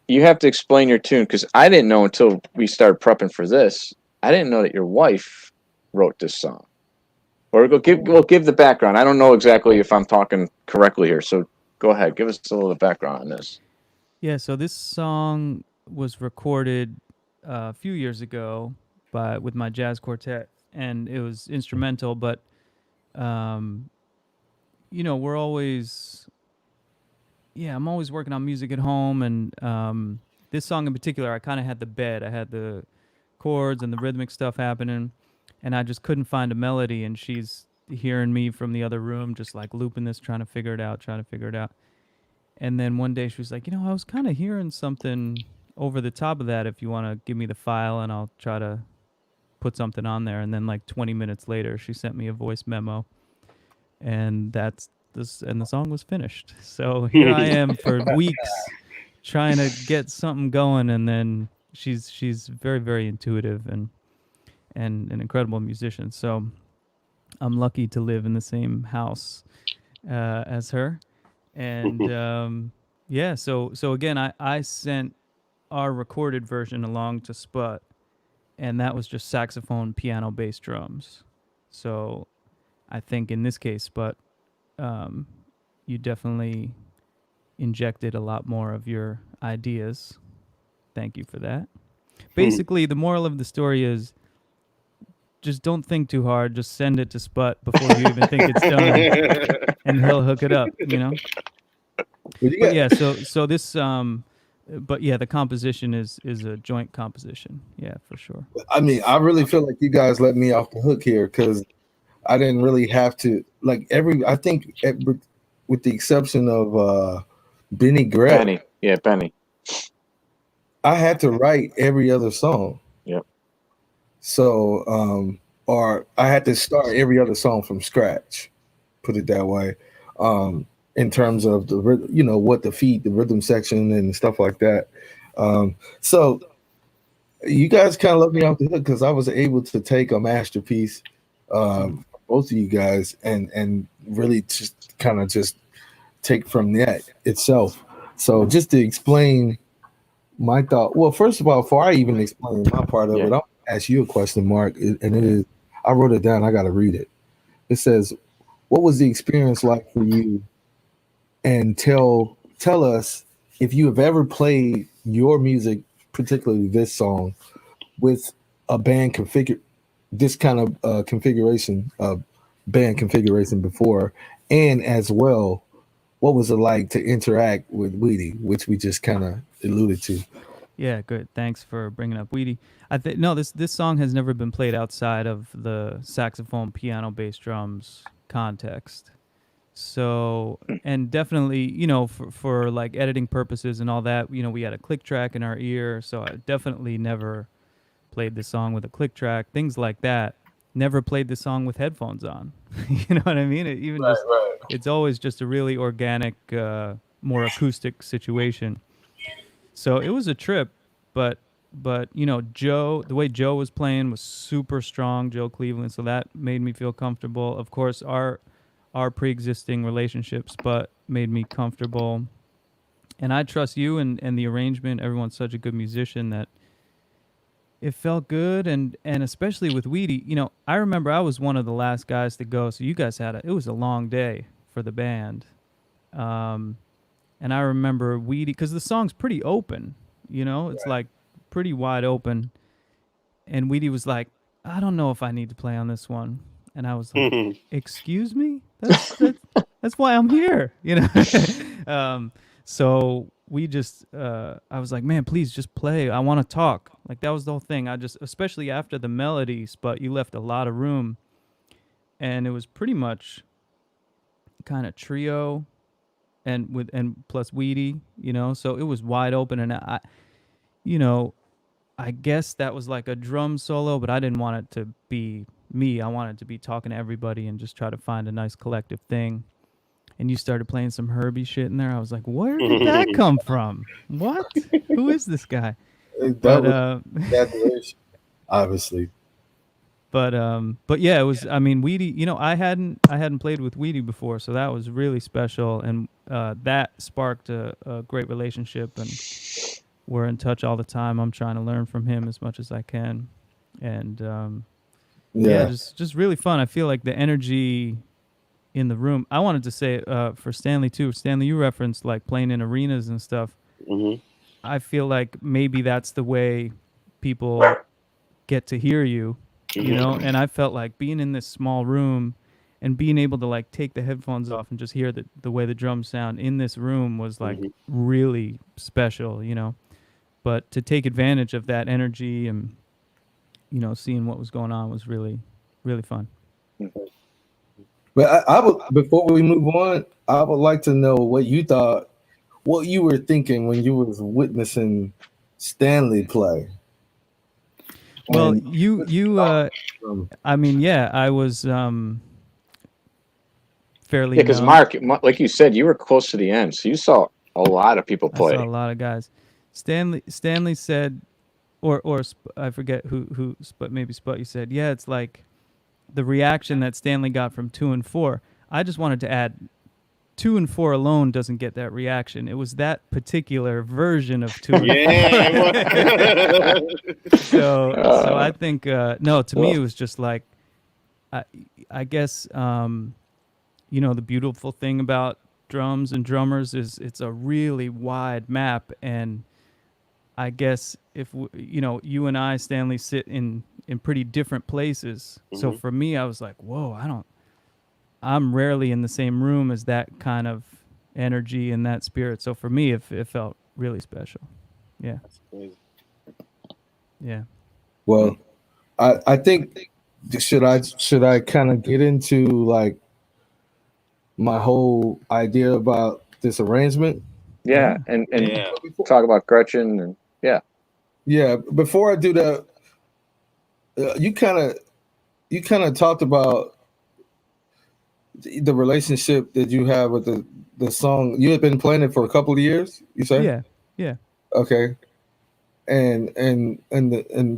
you have to explain your tune because I didn't know until we started prepping for this. I didn't know that your wife wrote this song. Or we'll give the background. I don't know exactly if I'm talking correctly here, so go ahead, give us a little background on this. Yeah, so this song was recorded a few years ago with my jazz quartet, and it was instrumental. But you know, I'm always working on music at home, and this song in particular, I kind of had the bed. I had the chords and the rhythmic stuff happening, and I just couldn't find a melody. And she's hearing me from the other room, just like looping this, trying to figure it out. And then one day she was like, I was kind of hearing something over the top of that. If you want to give me the file and I'll try to put something on there. And then like 20 minutes later, she sent me a voice memo, and and the song was finished. So here I am for weeks trying to get something going. And then she's very, very intuitive and an incredible musician. So I'm lucky to live in the same house as her. And yeah, so again, I sent our recorded version along to Sput, and that was just saxophone, piano, bass, drums. So I think in this case, Sput, you definitely injected a lot more of your ideas. Thank you for that. Basically, the moral of the story is just don't think too hard. Just send it to Sput before you even think it's done, and he'll hook it up, But yeah, so this but yeah, the composition is a joint composition. Yeah, for sure. I mean, I really feel like you guys let me off the hook here because I didn't really have to with the exception of Benny Greb, Benny. Yeah, Benny. I had to write every other song. Yep. So or I had to start every other song from scratch, put it that way. In terms of the what to feed the rhythm section and stuff like that. So you guys kind of let me off the hook because I was able to take a masterpiece, both of you guys, and really just kind of just take from that itself. So just to explain my thought. Well, first of all, before I even explain my part of it, I'll ask you a question, Mark, and it is, I wrote it down. I got to read it. It says, what was the experience like for you? And tell us if you have ever played your music, particularly this song, with a band this kind of configuration of band configuration before, and as well, what was it like to interact with Weedy, which we just kind of alluded to. Yeah, good. Thanks for bringing up Weedy. This song has never been played outside of the saxophone, piano, bass, drums context. So, and definitely, for like editing purposes and all that, we had a click track in our ear. So I definitely never played the song with a click track, things like that. Never played the song with headphones on. You know what I mean? It's always just a really organic, more acoustic situation. So it was a trip, but Joe, the way Joe was playing was super strong, Joe Cleveland. So that made me feel comfortable. Of course, our pre-existing relationships, but made me comfortable. And I trust you and the arrangement. Everyone's such a good musician that it felt good. And especially with Weedy, I remember I was one of the last guys to go. So you guys it was a long day for the band. And I remember Weedy, because the song's pretty open, you know, it's like pretty wide open. And Weedy was like, I don't know if I need to play on this one. And I was like, excuse me? That's why I'm here, you know? So we just, I was like, man, please just play. I want to talk. Like, that was the whole thing. Especially after the melodies, but you left a lot of room. And it was pretty much kind of trio and plus Weedy, you know? So it was wide open. And I, you know, I guess that was like a drum solo, but I didn't want it to be me. I wanted to be talking to everybody and just try to find a nice collective thing. And you started playing some Herbie shit in there. I was like, where did that come from? What? Who is this guy? That obviously. But yeah, it was, I mean, Weedy, you know, I hadn't played with Weedy before, so that was really special. And that sparked a great relationship, and we're in touch all the time. I'm trying to learn from him as much as I can. And yeah, just really fun. I feel like the energy in the room. I wanted to say for Stanley too. Stanley, you referenced like playing in arenas and stuff. Mm-hmm. I feel like maybe that's the way people get to hear you, you know? And I felt like being in this small room and being able to like take the headphones off and just hear the way the drums sound in this room was like really special, you know? But to take advantage of that energy and, you know, seeing what was going on was really, really fun. But I would, before we move on, I would like to know what you thought, what you were thinking when you was witnessing Stanley play. Well, And I mean, yeah, I was fairly. Yeah, because Mark, like you said, you were close to the end, so you saw a lot of people play. I saw a lot of guys. Stanley said, or I forget who, but maybe Sput, you said, yeah, it's like the reaction that Stanley got from 2 and 4. I just wanted to add 2 and 4 alone doesn't get that reaction. It was that particular version of 2 and 4. So I think, no, to me, it was just like, I guess, you know, the beautiful thing about drums and drummers is it's a really wide map. And I guess if, you know, you and I, Stanley, sit in pretty different places. So for me, I was like, whoa, I'm rarely in the same room as that kind of energy and that spirit. So for me, it felt really special. Yeah. That's crazy. Yeah. well, I think should I kind of get into like my whole idea about this arrangement? Yeah, and talk about Gretchen and Yeah, before I do that, you kind of talked about the relationship that you have with the song. You had been playing it for a couple of years, you say? Yeah. Okay. And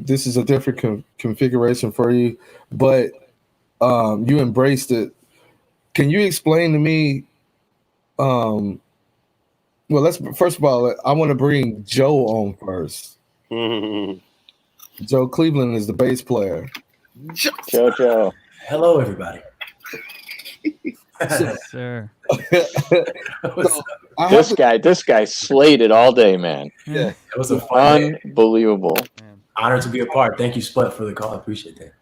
this is a different configuration for you, but you embraced it. Can you explain to me? Well, first of all, I want to bring Joe on first. Joe Cleveland is the bass player. JoJo. Hello, everybody. Yes, sir. This guy slayed it all day, man. Yeah, It was a fun day. Unbelievable. Honor to be a part. Thank you, Sput, for the call. I appreciate that.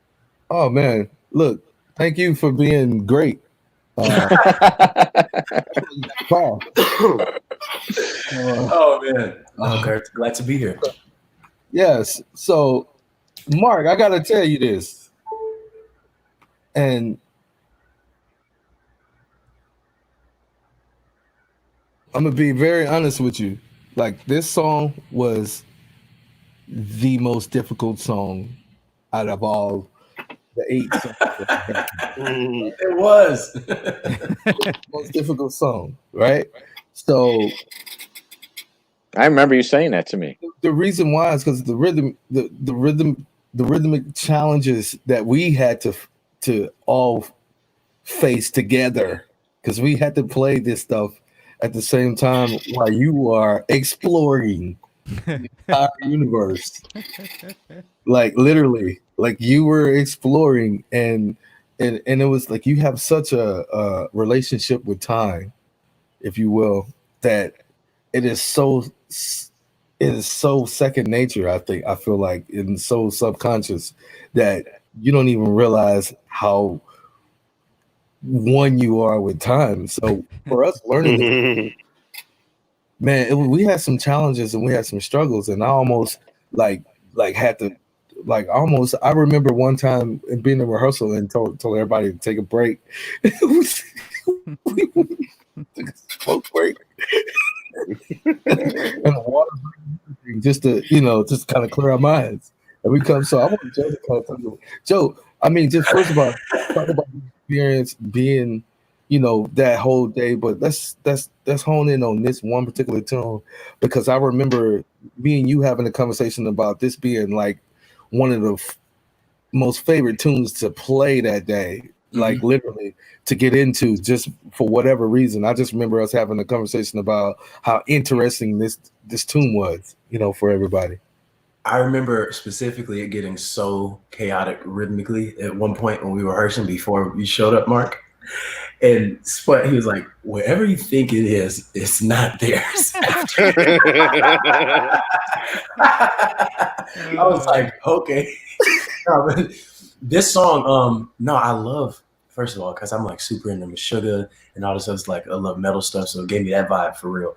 Oh man, look, thank you for being great. Paul. Oh man, glad to be here. Yes. So, Mark, I gotta tell you this, and I'm gonna be very honest with you. Like, this song was the most difficult song out of all the 8 songs. It was Most difficult song, right? So I remember you saying that to me. the reason why is because the rhythmic challenges that we had to all face together, because we had to play this stuff at the same time while you are exploring the entire universe. Like, literally, like you were exploring, and and it was like you have such a relationship with time, if you will, that it is so second nature. I feel like, and so subconscious that you don't even realize how one you are with time. So for us learning this, man, we had some challenges and we had some struggles, and I almost like had to I remember one time being in rehearsal and told everybody to take a break. We took a smoke break and a water break, just to kind of clear our minds. And we come. So I want Joe to kind of talk about Joe. I mean, just first of all, talk about the experience being, that whole day. But let's hone in on this one particular tune, because I remember me and you having a conversation about this being like one of the most favorite tunes to play that day, like literally to get into, just for whatever reason. I just remember us having a conversation about how interesting this tune was, for everybody. I remember specifically it getting so chaotic rhythmically at one point when we were rehearsing before you showed up, Mark. And Sput, he was like, wherever you think it is, it's not theirs. I was like, okay. This song, I love, first of all, because I'm like super into Sugar and all this stuff. Like, I love metal stuff, so it gave me that vibe for real.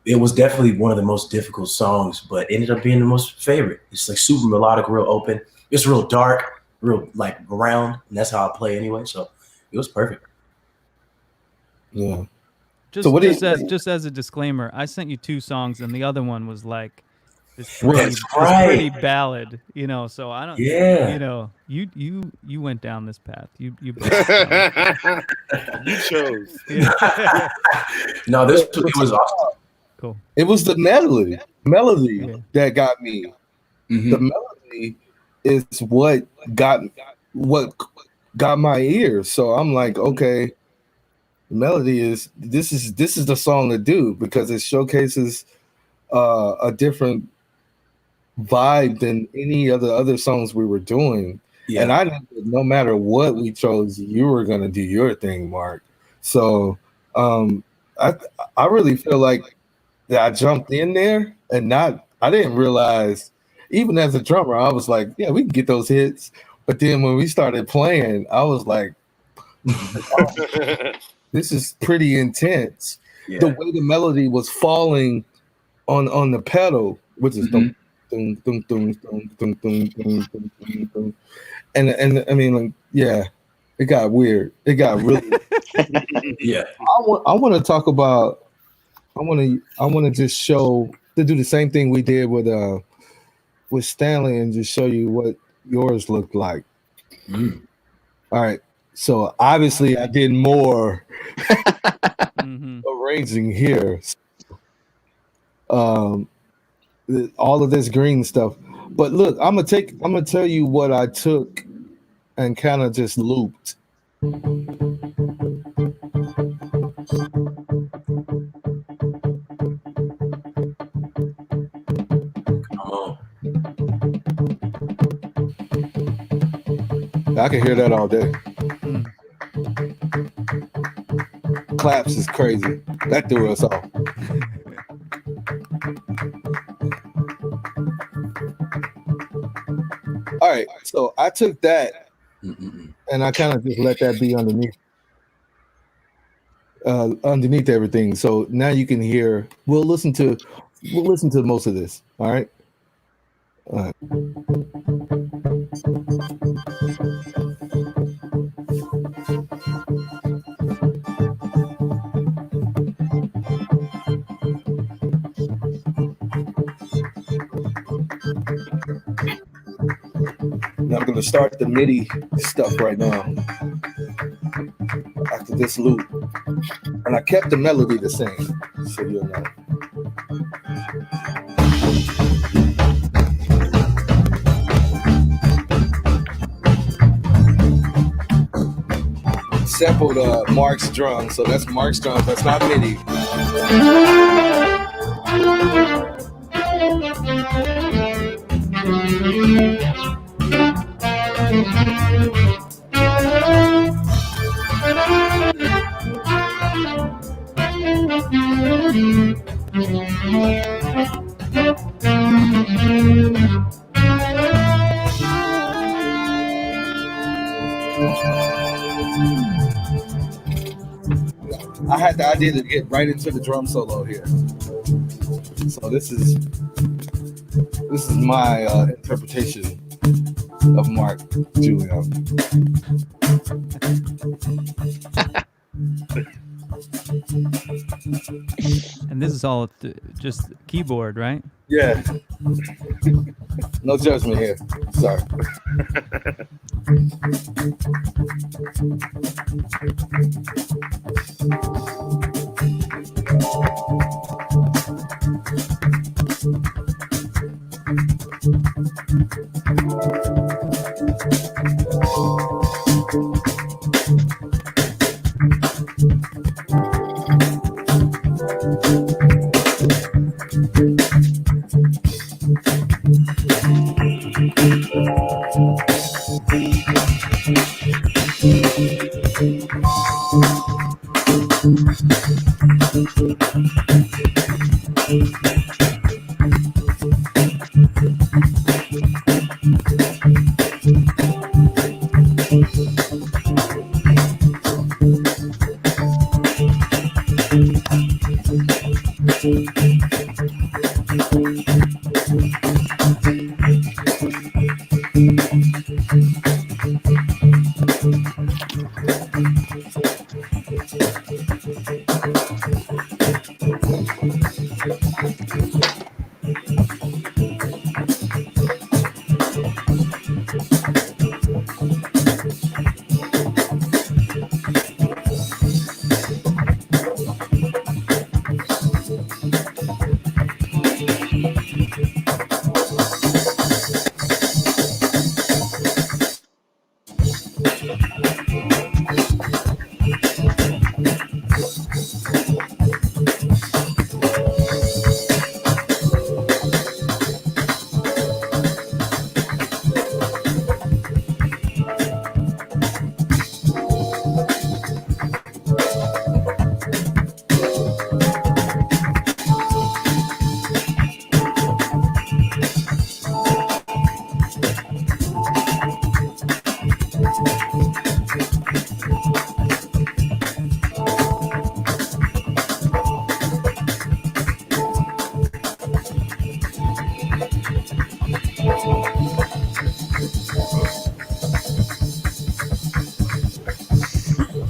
It was definitely one of the most difficult songs, but ended up being the most favorite. It's like super melodic, real open. It's real dark, real like round, and that's how I play anyway. So it was perfect. Yeah. Just as a disclaimer, I sent you 2 songs, and the other one was like this pretty ballad, So I don't. Yeah. You went down this path. You you chose. Yeah. No, it was awesome. Cool. It was the melody that got me. Mm-hmm. The melody is what got my ears. So I'm like, okay, melody is this is the song to do, because it showcases a different vibe than any other songs we were doing. Yeah. And I knew that no matter what we chose, you were gonna do your thing, Mark. So I really feel like that I jumped in there and I didn't realize, even as a drummer, I was like, yeah, we can get those hits. But then when we started playing, I was like, this is pretty intense. Yeah. The way the melody was falling on the pedal, which is dum, dum, dum, dum, dum, dum, dum, dum, dum, dum. And I mean, like, yeah, it got weird. It got really. Yeah. I want to talk about. I want to just show, to do the same thing we did with Stanley, and just show you what yours looked like. All right. So obviously I did more arranging here. All of this green stuff. But look, I'm gonna tell you what I took and kind of just looped. I can hear that all day. Claps is crazy. That threw us off. All right, so I took that and I kind of just let that be underneath everything. So now you can hear. We'll listen to most of this. All right. All right. Now I'm going to start the MIDI stuff right now after this loop. And I kept the melody the same, so you'll know. Sampled Mark's drum, so that's Mark's drum, that's not MIDI. I had the idea to get right into the drum solo here. So this is my interpretation of Mark Julian. And this is all just keyboard, right? Yeah. No judgment here. Sorry.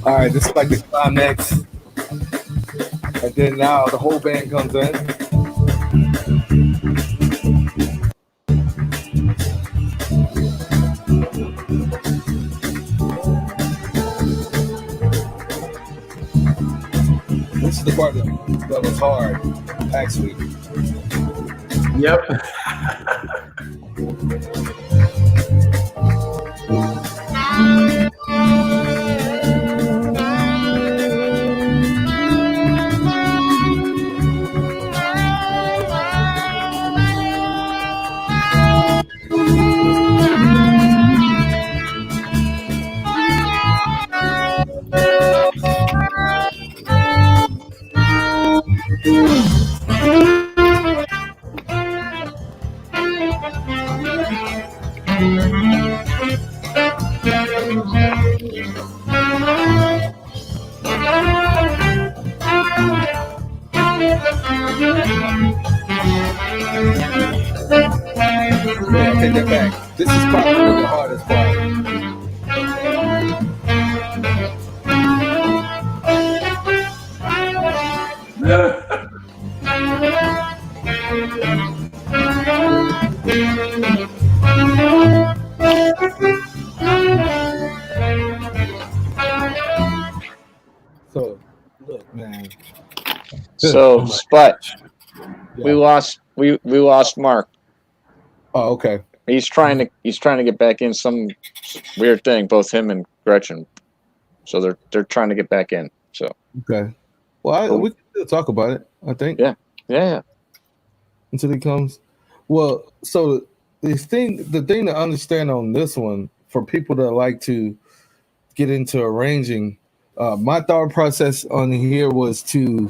All right, this is like the climax. And then now the whole band comes in. This is the part that was hard, actually. Yep. Yeah, take that back. This is probably the hardest part. So, look, man. So, Oh my Sput, Yeah. we lost Mark. Oh, okay. He's trying to get back in some weird thing. Both him and Gretchen, so they're trying to get back in. So Okay. Well, we can still talk about it, I think. yeah. Until he comes. Well, so the thing to understand on this one, for people that like to get into arranging, my thought process on here was to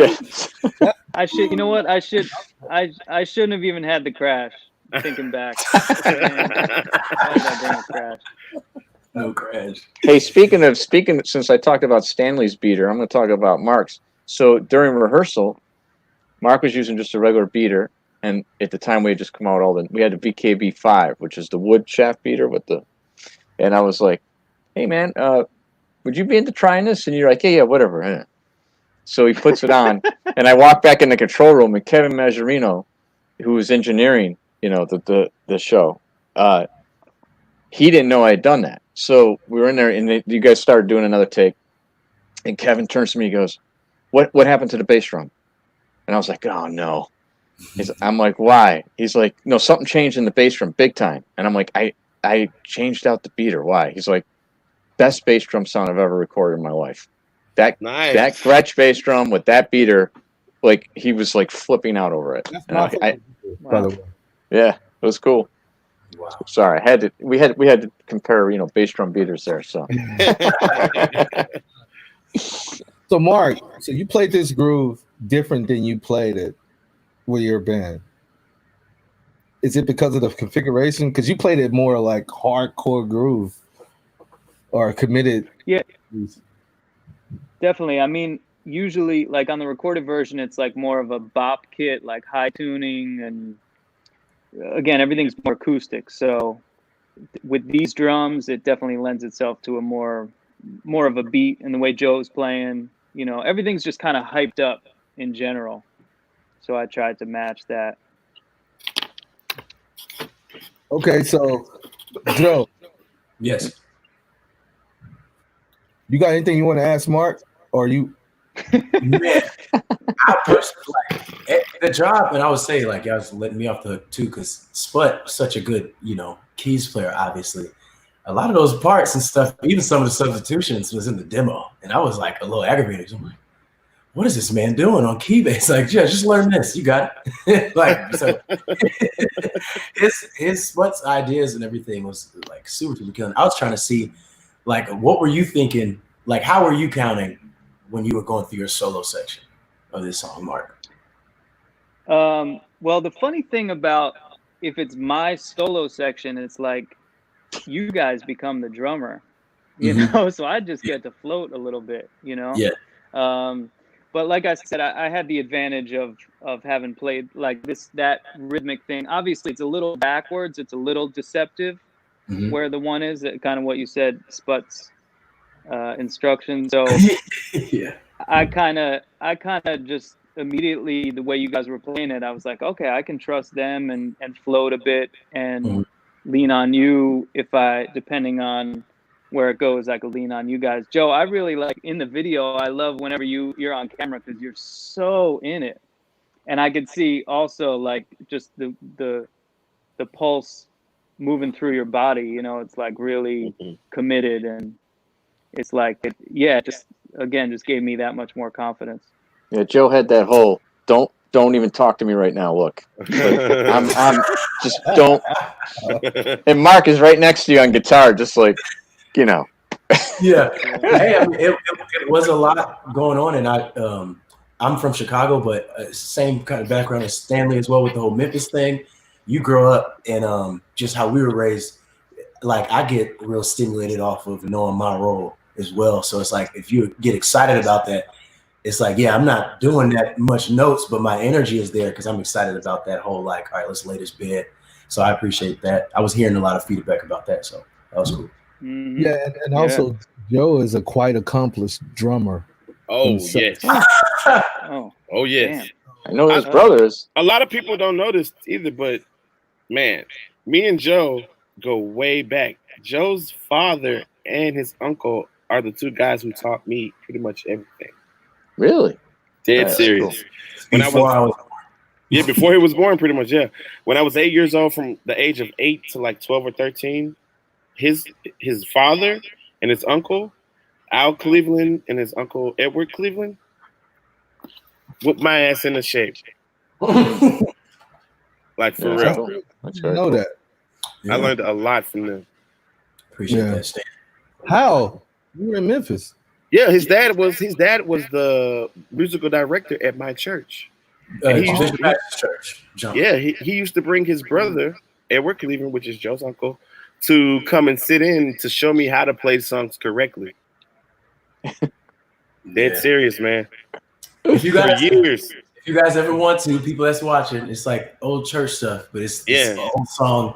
Yeah. I should. You know what? I shouldn't have even had the crash. Thinking back. Why did I bring a crash? No crash. Hey, speaking, since I talked about Stanley's beater, I'm going to talk about Mark's. So during rehearsal, Mark was using just a regular beater, and at the time we had just come out we had a VKB5, which is the wood shaft beater and I was like, "Hey man, would you be into trying this?" And you're like, "Yeah, whatever." Eh. So he puts it on, and I walk back in the control room, and Kevin Mazzarino, who was engineering, the show, he didn't know I had done that. So we were in there, and you guys started doing another take, and Kevin turns to me, he goes, "What happened to the bass drum?" And I was like, "Oh no." I'm like, "Why?" He's like, "No, something changed in the bass drum big time." And I'm like, I changed out the beater. Why? He's like, "Best bass drum sound I've ever recorded in my life." That Gretsch bass drum with that beater, like he was like flipping out over it. That's And by the way. yeah, it was cool. Wow. Sorry, we had to compare, bass drum beaters there. So So Mark, so you played this groove different than you played it with your band. Is it because of the configuration? Because you played it more like hardcore groove or committed. Yeah, definitely. I mean, usually like on the recorded version, it's like more of a bop kit, like high tuning, and again, everything's more acoustic. So with these drums, it definitely lends itself to a more of a beat in the way Joe's playing. Everything's just kind of hyped up in general. So I tried to match that. Okay, so Joe, Yes. you got anything you want to ask Mark? Or you? Man, I personally like the job, and I would say like y'all was letting me off the hook too, because Sput, such a good, keys player, obviously. A lot of those parts and stuff, even some of the substitutions was in the demo, and I was like a little aggravated. I'm like, what is this man doing on Keybase? Like, yeah, just learn this. You got it. Like, so his Sput's ideas and everything was like super killing. I was trying to see, like, what were you thinking? Like, how were you counting when you were going through your solo section of this song, Mark? Well, the funny thing about if it's my solo section, it's like you guys become the drummer, you know, so I just get to float a little bit, Yeah. But like I said, I had the advantage of having played like that rhythmic thing. Obviously, it's a little backwards. It's a little deceptive where the one is, kind of what you said, Sput's instructions. So Yeah. I kind of just immediately, the way you guys were playing it, I was like, okay, I can trust them and float a bit and lean on you depending on where it goes, I could lean on you guys. Joe, I really like in the video, I love whenever you're on camera because you're so in it. And I could see also like just the pulse moving through your body, it's like really committed, and it's like just gave me that much more confidence. yeah, Joe had that whole don't even talk to me right now. Look, I'm just don't. And Mark is right next to you on guitar, just like. Yeah. Hey, I mean, it was a lot going on, and I'm from Chicago, but same kind of background as Stanley as well with the whole Memphis thing. You grow up and just how we were raised. Like I get real stimulated off of knowing my role as well. So it's like if you get excited about that, it's like I'm not doing that much notes, but my energy is there because I'm excited about that whole like, all right, let's lay this bed. So I appreciate that. I was hearing a lot of feedback about that, so that was cool. Yeah, and also Joe is a quite accomplished drummer. Oh yes. Oh yes. Damn. I know his brothers. A lot of people don't know this either, but man, me and Joe go way back. Joe's father and his uncle are the two guys who taught me pretty much everything. Really? Dead serious. Cool. Before he was born, pretty much. Yeah. When I was 8 years old, from the age of 8 to like 12 or 13. His father and his uncle, Al Cleveland, and his uncle Edward Cleveland, whipped my ass into shape. Like for real. That's I know that. I learned a lot from them. Appreciate that, Stan. How? You were in Memphis. Yeah, his dad was the musical director at my church. And he used Bishop to- Baptist Church. John. Yeah, he used to bring his brother, Edward Cleveland, which is Joe's uncle, to come and sit in to show me how to play songs correctly. Dead serious, man. If you For guys, years. if you guys ever want to, people that's watching, it's like old church stuff, but it's an old song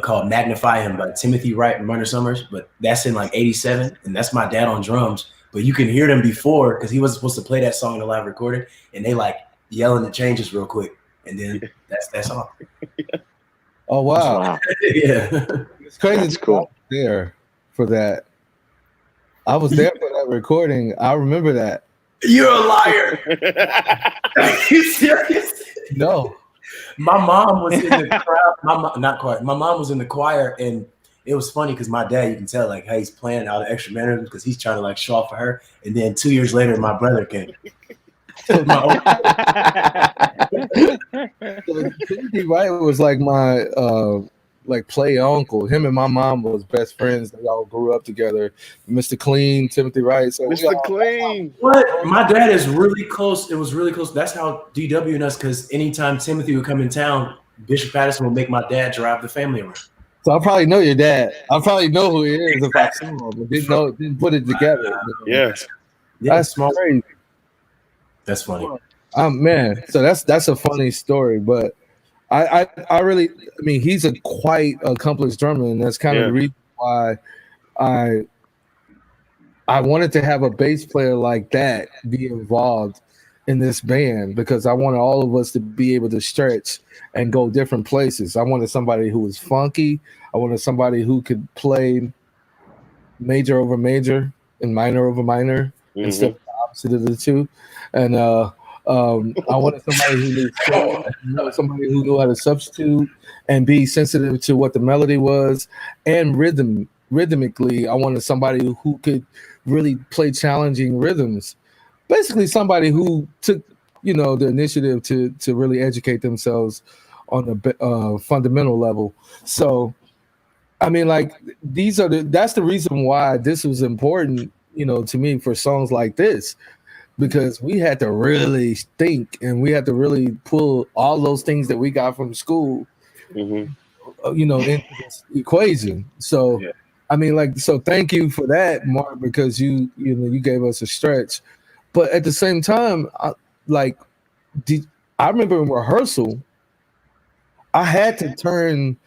called "Magnify Him" by Timothy Wright and Myrna Summers. But that's in like '87, and that's my dad on drums. But you can hear them before because he wasn't supposed to play that song in the live recording, and they like yelling the changes real quick, and then that's that song. Oh wow, Wow. Yeah. it's crazy. That's cool. There for that. I was there for that recording. I remember that. You're a liar. Are you serious? No. My mom was in the crowd. Not choir. My mom was in the choir, and it was funny because my dad, you can tell, like, hey, he's playing out of extra mannerism because he's trying to like show off for her. And then 2 years later, my brother came. Timothy Wright was like my like play uncle. Him and my mom was best friends. They all grew up together. Mr. Clean, Timothy Wright. So we Mr. all- Clean. What? My dad is really close. It was really close. That's how DW and us, because anytime Timothy would come in town, Bishop Patterson would make my dad drive the family around. So I probably know your dad. I probably know who he is if I see him, but didn't put it together. Yeah. That's crazy. That's funny. Man, so that's a funny story, but I really, I mean, he's a quite accomplished drummer, and that's kind of the reason why I wanted to have a bass player like that be involved in this band, because I wanted all of us to be able to stretch and go different places. I wanted somebody who was funky. I wanted somebody who could play major over major and minor over minor instead of the opposite of the two. And I wanted somebody somebody who knew how to substitute and be sensitive to what the melody was, and rhythmically. I wanted somebody who could really play challenging rhythms. Basically, somebody who took, the initiative to really educate themselves on a fundamental level. So, I mean, like, that's the reason why this was important, to me, for songs like this, because we had to really think and we had to really pull all those things that we got from school, into this equation. So, I mean, like, so thank you for that, Mark, because you gave us a stretch. But at the same time, I remember in rehearsal, I had to turn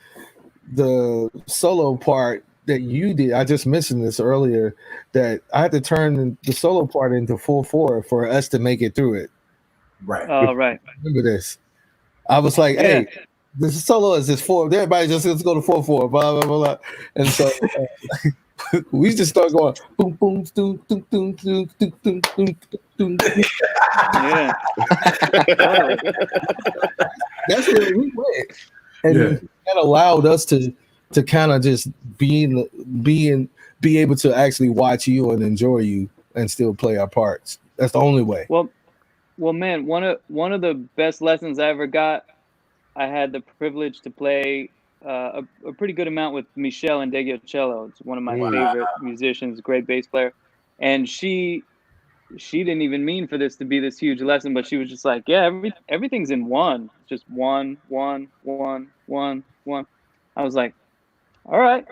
the solo part that you did. I just mentioned this earlier, that I had to turn the solo part into 4/4 for us to make it through it. Right. Oh, right. Remember this? I was like, hey, this solo is this 4. Everybody just let's go to 4/4, blah blah blah blah. And so we just start going boom boom boom boom boom boom boom boom boom. Yeah. That's where we went, and that allowed us to kind of just be able to actually watch you and enjoy you and still play our parts. That's the only way. Well, man, one of the best lessons I ever got, I had the privilege to play a pretty good amount with Michelle and Cello. It's one of my favorite musicians, great bass player, and she didn't even mean for this to be this huge lesson, but she was just like, yeah, everything's in one, just one. I was like, all right,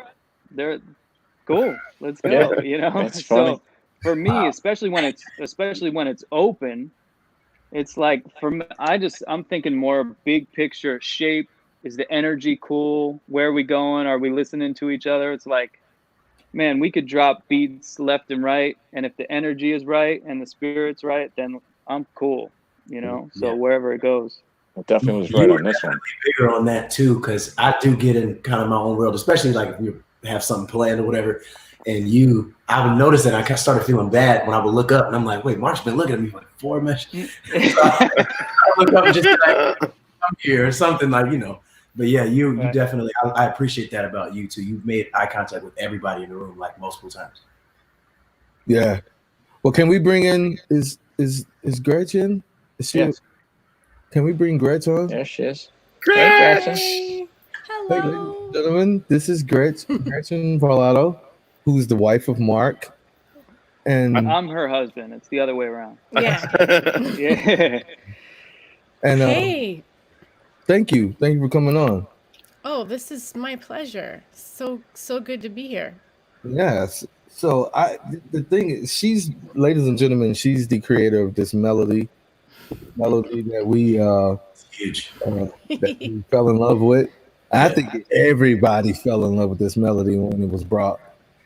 they're cool, let's go. That's funny. So for me, especially when it's open, it's like, I'm thinking more big picture shape. Is the energy cool? Where are we going? Are we listening to each other? It's like, man, we could drop beats left and right, and if the energy is right and the spirit's right, then I'm cool, So wherever it goes. It definitely was right on this one. Bigger on that too, because I do get in kind of my own world, especially like if you have something planned or whatever, and I would notice that I started feeling bad when I would look up, and I'm like, wait, Mark's been looking at me for like 4 minutes. So I look up and just like, I'm here or something, like, But yeah, you definitely, I appreciate that about you too. You've made eye contact with everybody in the room like multiple times. Yeah. Well, can we bring in is Gretchen? Is she? Yes. Can we bring Gretchen on? There she is. Hello. Hey, ladies and gentlemen, this is Gretchen Parlato, who's the wife of Mark, And I'm her husband. It's the other way around. Yeah. Yeah. and Hey. thank you for coming on. Oh, this is my pleasure. So good to be here. Yes. So the thing is, ladies and gentlemen, she's the creator of this melody that we Huge. that we fell in love with. I think everybody fell in love with this melody when it was brought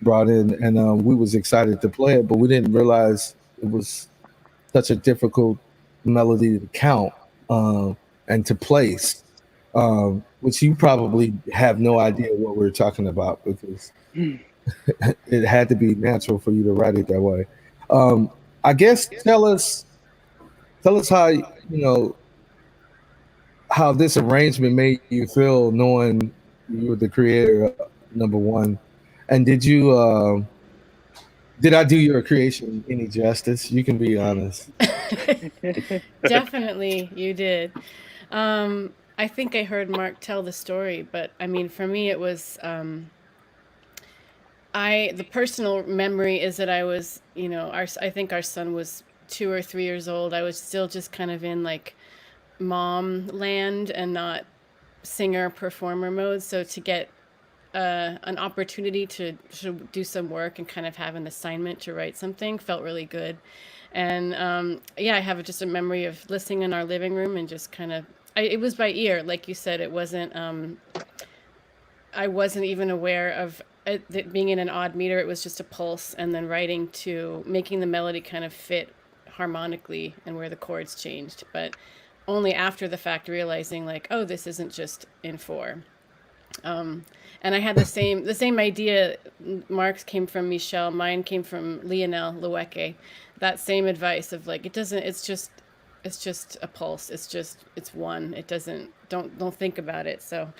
in, and we was excited to play it, but we didn't realize it was such a difficult melody to count and to place, which you probably have no idea what we're talking about, because it had to be natural for you to write it that way. I guess tell us how how this arrangement made you feel, knowing you were the creator, number one, and did I do your creation any justice? You can be honest. Definitely, you did. I think I heard Mark tell the story, but I mean, for me, it was. The personal memory is that I was, I think our son was 2 or 3 years old. I was still just kind of in like mom land and not singer performer mode. So to get an opportunity to do some work and kind of have an assignment to write something felt really good. And I have just a memory of listening in our living room and just kind of, it was by ear, like you said. It wasn't, I wasn't even aware of it being in an odd meter. It was just a pulse, and then writing to making the melody kind of fit harmonically and where the chords changed, but only after the fact realizing like, oh, this isn't just in 4. And I had the same idea. Mark's came from Michel, mine came from Lionel Lueke. That same advice of like, it's just a pulse. It's one. It doesn't, don't think about it. So,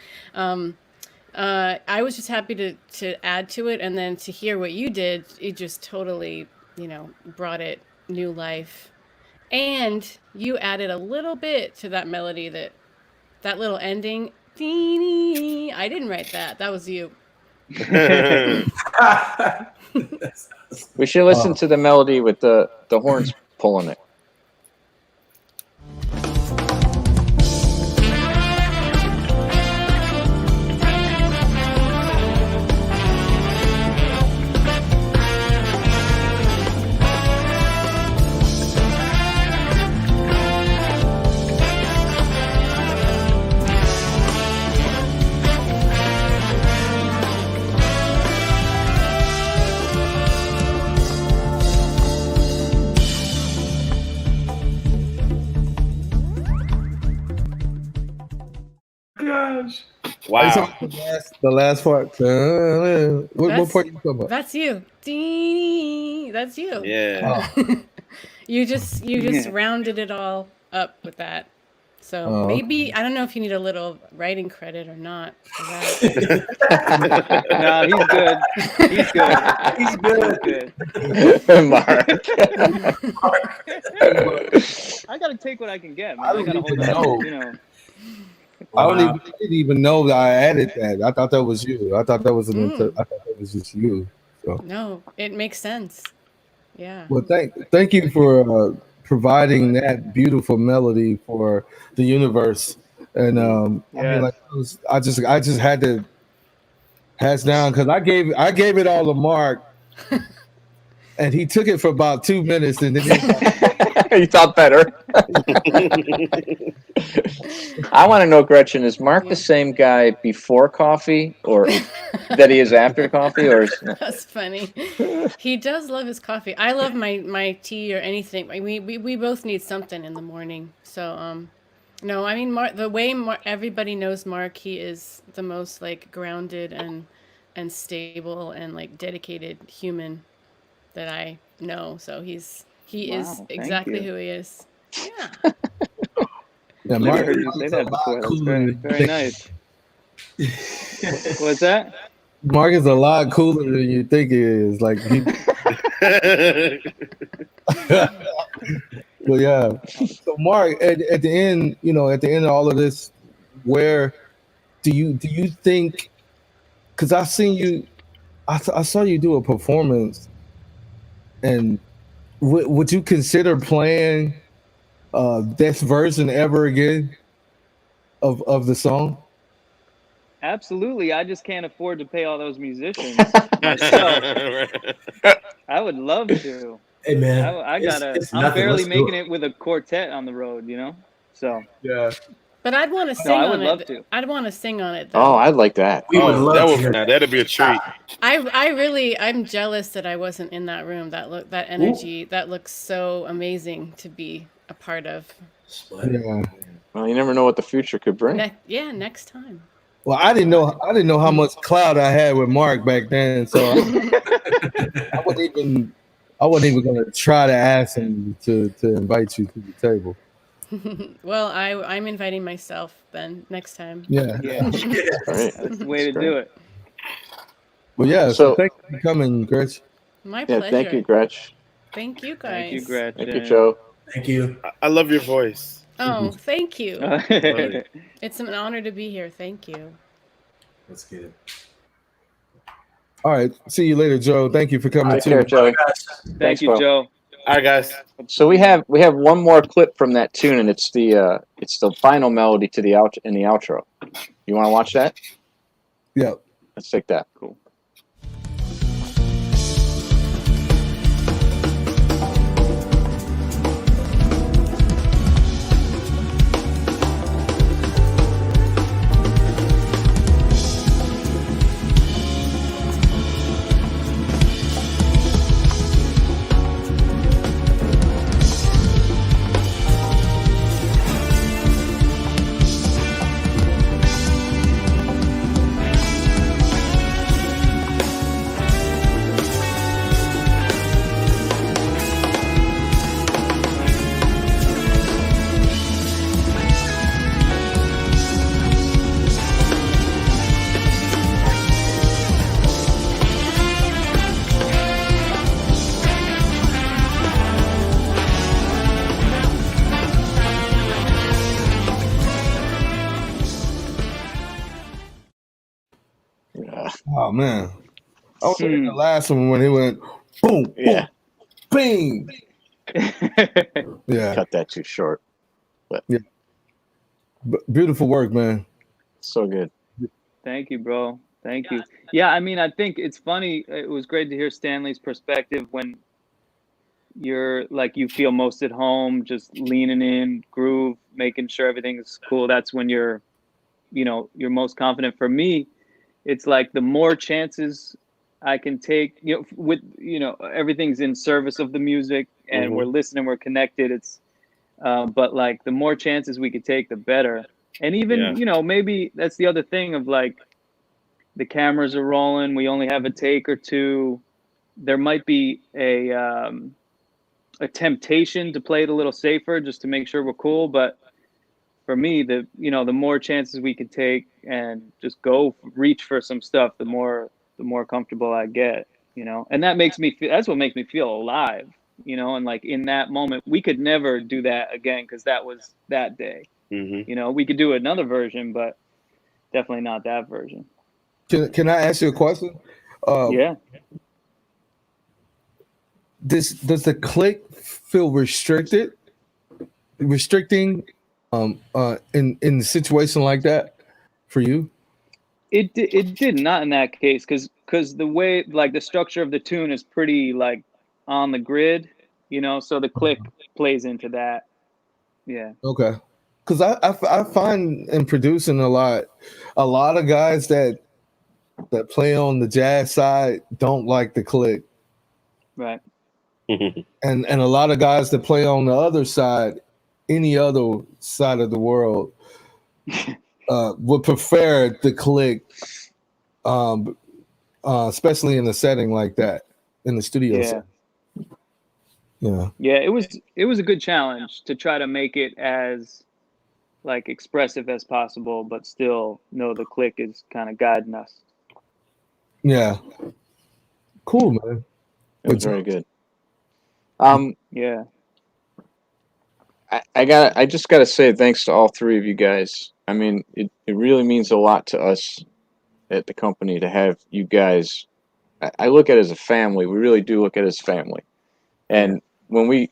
I was just happy to add to it, and then to hear what you did, it just totally, brought it new life. And you added a little bit to that melody, that little ending. I didn't write that. That was you. We should listen to the melody with the horns pulling it. Gosh. Wow. The last part. What part are you talking about? That's you. That's you. Yeah. You just rounded it all up with that. So maybe, I don't know if you need a little writing credit or not for that. No, he's good. He's good. He's good. He's good. Mark. I gotta take what I can get, man. I I don't gotta even hold know. on. I didn't even know that I added that. I thought that was you. I thought that was I thought that was just you. So. No, it makes sense. Yeah. Well, thank you for providing that beautiful melody for the universe. And I mean, like, I just had to hands down, because I gave it all to Mark, and he took it for about 2 minutes, and then You thought better. I want to know, Gretchen, is Mark the same guy before coffee, or that he is after coffee, or? That's funny. He does love his coffee. I love my tea or anything. We both need something in the morning. So no, I mean, Mark, the way everybody knows Mark, he is the most like grounded and stable and like dedicated human that I know. So he is exactly who he is. Yeah. Yeah, I've Mark never heard you say that before. That's very, very nice. What's that? Mark is a lot cooler than you think he is. Like, well, yeah. So, Mark, at the end, at the end of all of this, where do you think? Because I saw you do a performance And would you consider playing this version ever again of the song? Absolutely. I just can't afford to pay all those musicians myself. I would love to. Hey man, I'm nothing. barely Let's do making it. it with a quartet on the road, you know? So Yeah. But I'd want to sing I on would it. love to. I'd want to sing on it Oh, though. I'd like that. We would love to hear now that. that'd be a treat. I'm jealous that I wasn't in that room. That energy, that looks so amazing to be a part of. Yeah. Well, you never know what the future could bring. Next time. Well, I didn't know how much clout I had with Mark back then, so I wasn't even gonna try to ask him to invite you to the table. Well, I'm inviting myself then next time. Yeah. Yeah. Great. That's the way to do it. Well, yeah. So So- thank you for coming, Gretch. My Yeah, pleasure. thank you, Gretch. Thank you guys. Thank you, Gretchen. Thank you, Joe. Thank you. I love your voice. Oh, thank you. Really. It's an honor to be here. Thank you. Let's get it. All right. See you later, Joe. Thank you for coming Take too. care, Joey. Guys. Thank you, Bo. Joe. All right, guys. So we have one more clip from that tune, and it's the final melody to the in the outro. You want to watch that? Yeah. Let's take that. Cool. Oh man. I was in the last one when he went boom, boom, Yeah. bing. Yeah. Cut that too short. Beautiful work, man. So good. Thank you, bro. Thank you. Yeah, I mean, I think it's funny. It was great to hear Stanley's perspective when you're like, you feel most at home, just leaning in, groove, making sure everything's cool. That's when you're most confident. For me, it's like the more chances I can take, everything's in service of the music and we're listening, we're connected. It's, but like the more chances we could take, the better. And even, maybe that's the other thing of like, the cameras are rolling, we only have a take or two. There might be a temptation to play it a little safer just to make sure we're cool. But for me, the more chances we could take and just reach for some stuff, the more comfortable I get, and that makes me feel, that's what makes me feel alive, and like in that moment, we could never do that again because that was that day. We could do another version, but definitely not that version. Can I ask you a question? Yeah. Does the click feel restricting in a situation like that for you? It did not in that case because the way, like, the structure of the tune is pretty like on the grid, so the click plays into that. Yeah. Okay. Because I find in producing a lot of guys that play on the jazz side don't like the click. Right. And a lot of guys that play on the other side, any other side of the world, would prefer the click, especially in a setting like that, in the studio setting. Yeah, it was a good challenge to try to make it as like expressive as possible, but still know the click is kind of guiding us. Yeah. Cool, man. It was very good. Yeah. I just gotta say thanks to all three of you guys. I mean, it really means a lot to us at the company to have you guys. I look at it as a family. We really do look at it as family. And the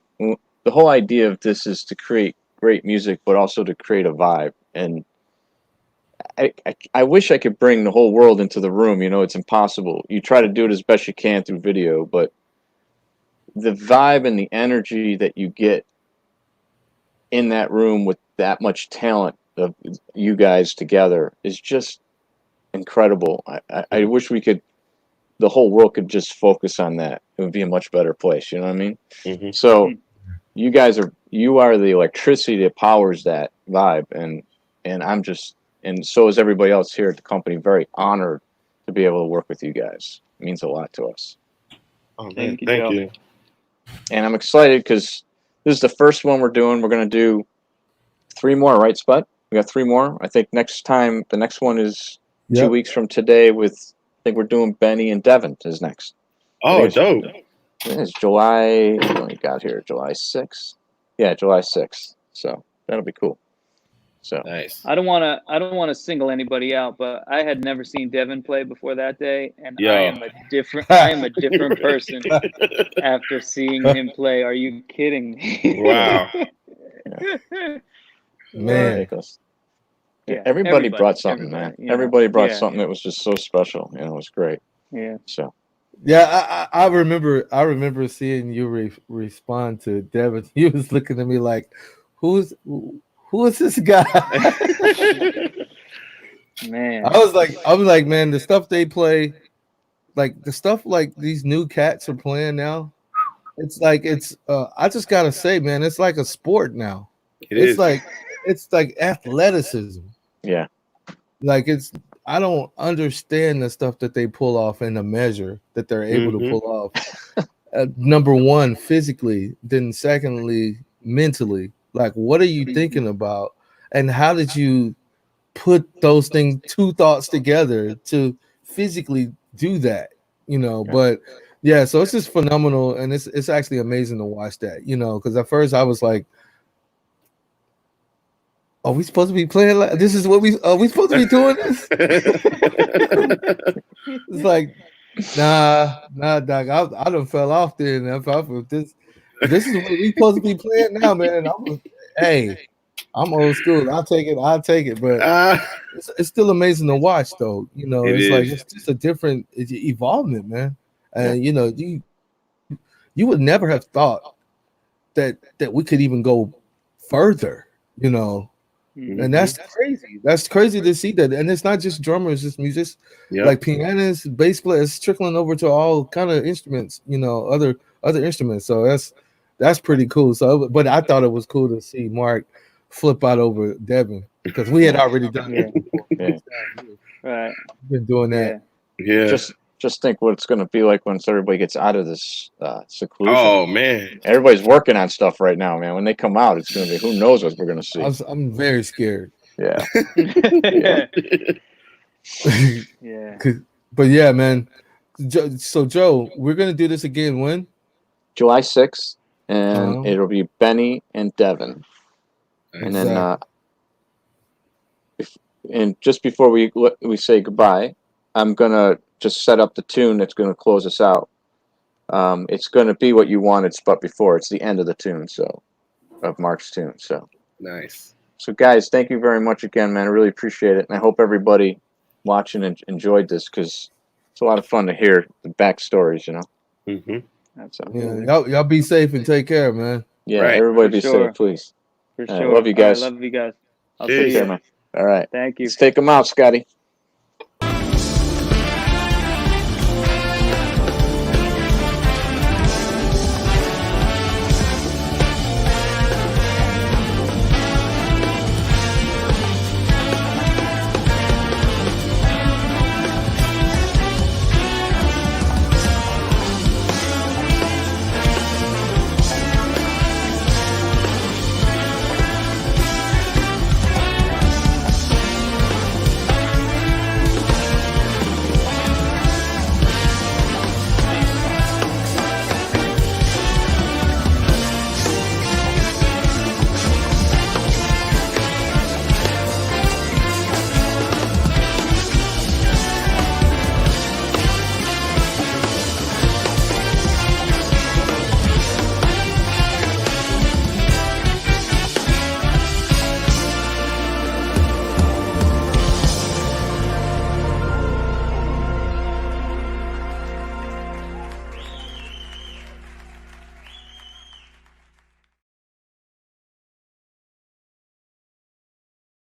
whole idea of this is to create great music, but also to create a vibe. And I wish I could bring the whole world into the room. You know, it's impossible. You try to do it as best you can through video, but the vibe and the energy that you get in that room with that much talent of you guys together is just incredible. I wish the whole world could just focus on that. It would be a much better place. You know what I mean? Mm-hmm. So you are the electricity that powers that vibe. And so is everybody else here at the company. Very honored to be able to work with you guys. It means a lot to us. Oh, man. Thank you, Thank Joe. you. And I'm excited because this is the first one we're doing. We're going to do 3 more, right, Sput? We got 3 more. I think the next one is 2 Yep. weeks from today I think we're doing Benny and Devin is next. Oh, dope. It's July, what do we got here? July 6th? Yeah, July 6th. So that'll be cool. So Nice. I don't want to single anybody out, but I had never seen Devin play before that day, and Yo. I am a different person after seeing him play. Are you kidding me? Wow. Man. ridiculous. Yeah, Everybody brought something, man. you know. Everybody brought Yeah. something that was just so special. You know, it was great. Yeah. So Yeah, I remember seeing you respond to Devin. He was looking at me like, who is this guy? Man. I was like, man, the stuff they play, like the stuff like these new cats are playing now. It's like I just gotta say, man, it's like a sport now. It's like athleticism. yeah. Like I don't understand the stuff that they pull off in the measure that they're able to pull off. Number one, physically, then secondly, mentally. Like, what are you thinking about? And how did you put those two thoughts together to physically do that? You know, but yeah, so it's just phenomenal, and it's actually amazing to watch that, you know, because at first I was like, are we supposed to be playing like this? Is what are we supposed to be doing this? It's like, nah, Doc. I done fell off there, and I thought this is what we supposed to be playing now, man. I'm old school. I'll take it, but it's still amazing to watch, though. You know, it's just a different evolvement, man. And you know, you would never have thought that we could even go further, you know. And that's crazy. That's crazy to see that. And it's not just drummers, it's musicians, like pianists, bass players, trickling over to all kind of instruments, you know, other instruments. So that's pretty cool. So, but I thought it was cool to see Mark flip out over Devin because we had already done that before. Yeah. Right. Been doing that. Yeah. Just think what it's going to be like once everybody gets out of this seclusion. Oh man, everybody's working on stuff right now, man. When they come out, it's going to be who knows what we're going to see. I'm very scared. Yeah. Yeah. But yeah, man. So Joe, we're going to do this again when? July 6th, and it'll be Benny and Devin. And then and just before we say goodbye, I'm going to just set up the tune that's going to close us out. It's going to be what you wanted, Sput, before. It's the end of the tune, of Mark's tune. So nice. So guys, thank you very much again, man. I really appreciate it, and I hope everybody watching enjoyed this because it's a lot of fun to hear the backstories, you know. Yeah, y'all be safe and take care, man. Yeah, everybody be safe, please. For All sure. right, love you guys. Love you guys. I'll Take see care, you. man. All right. Thank you. Let's take them out, Scotty.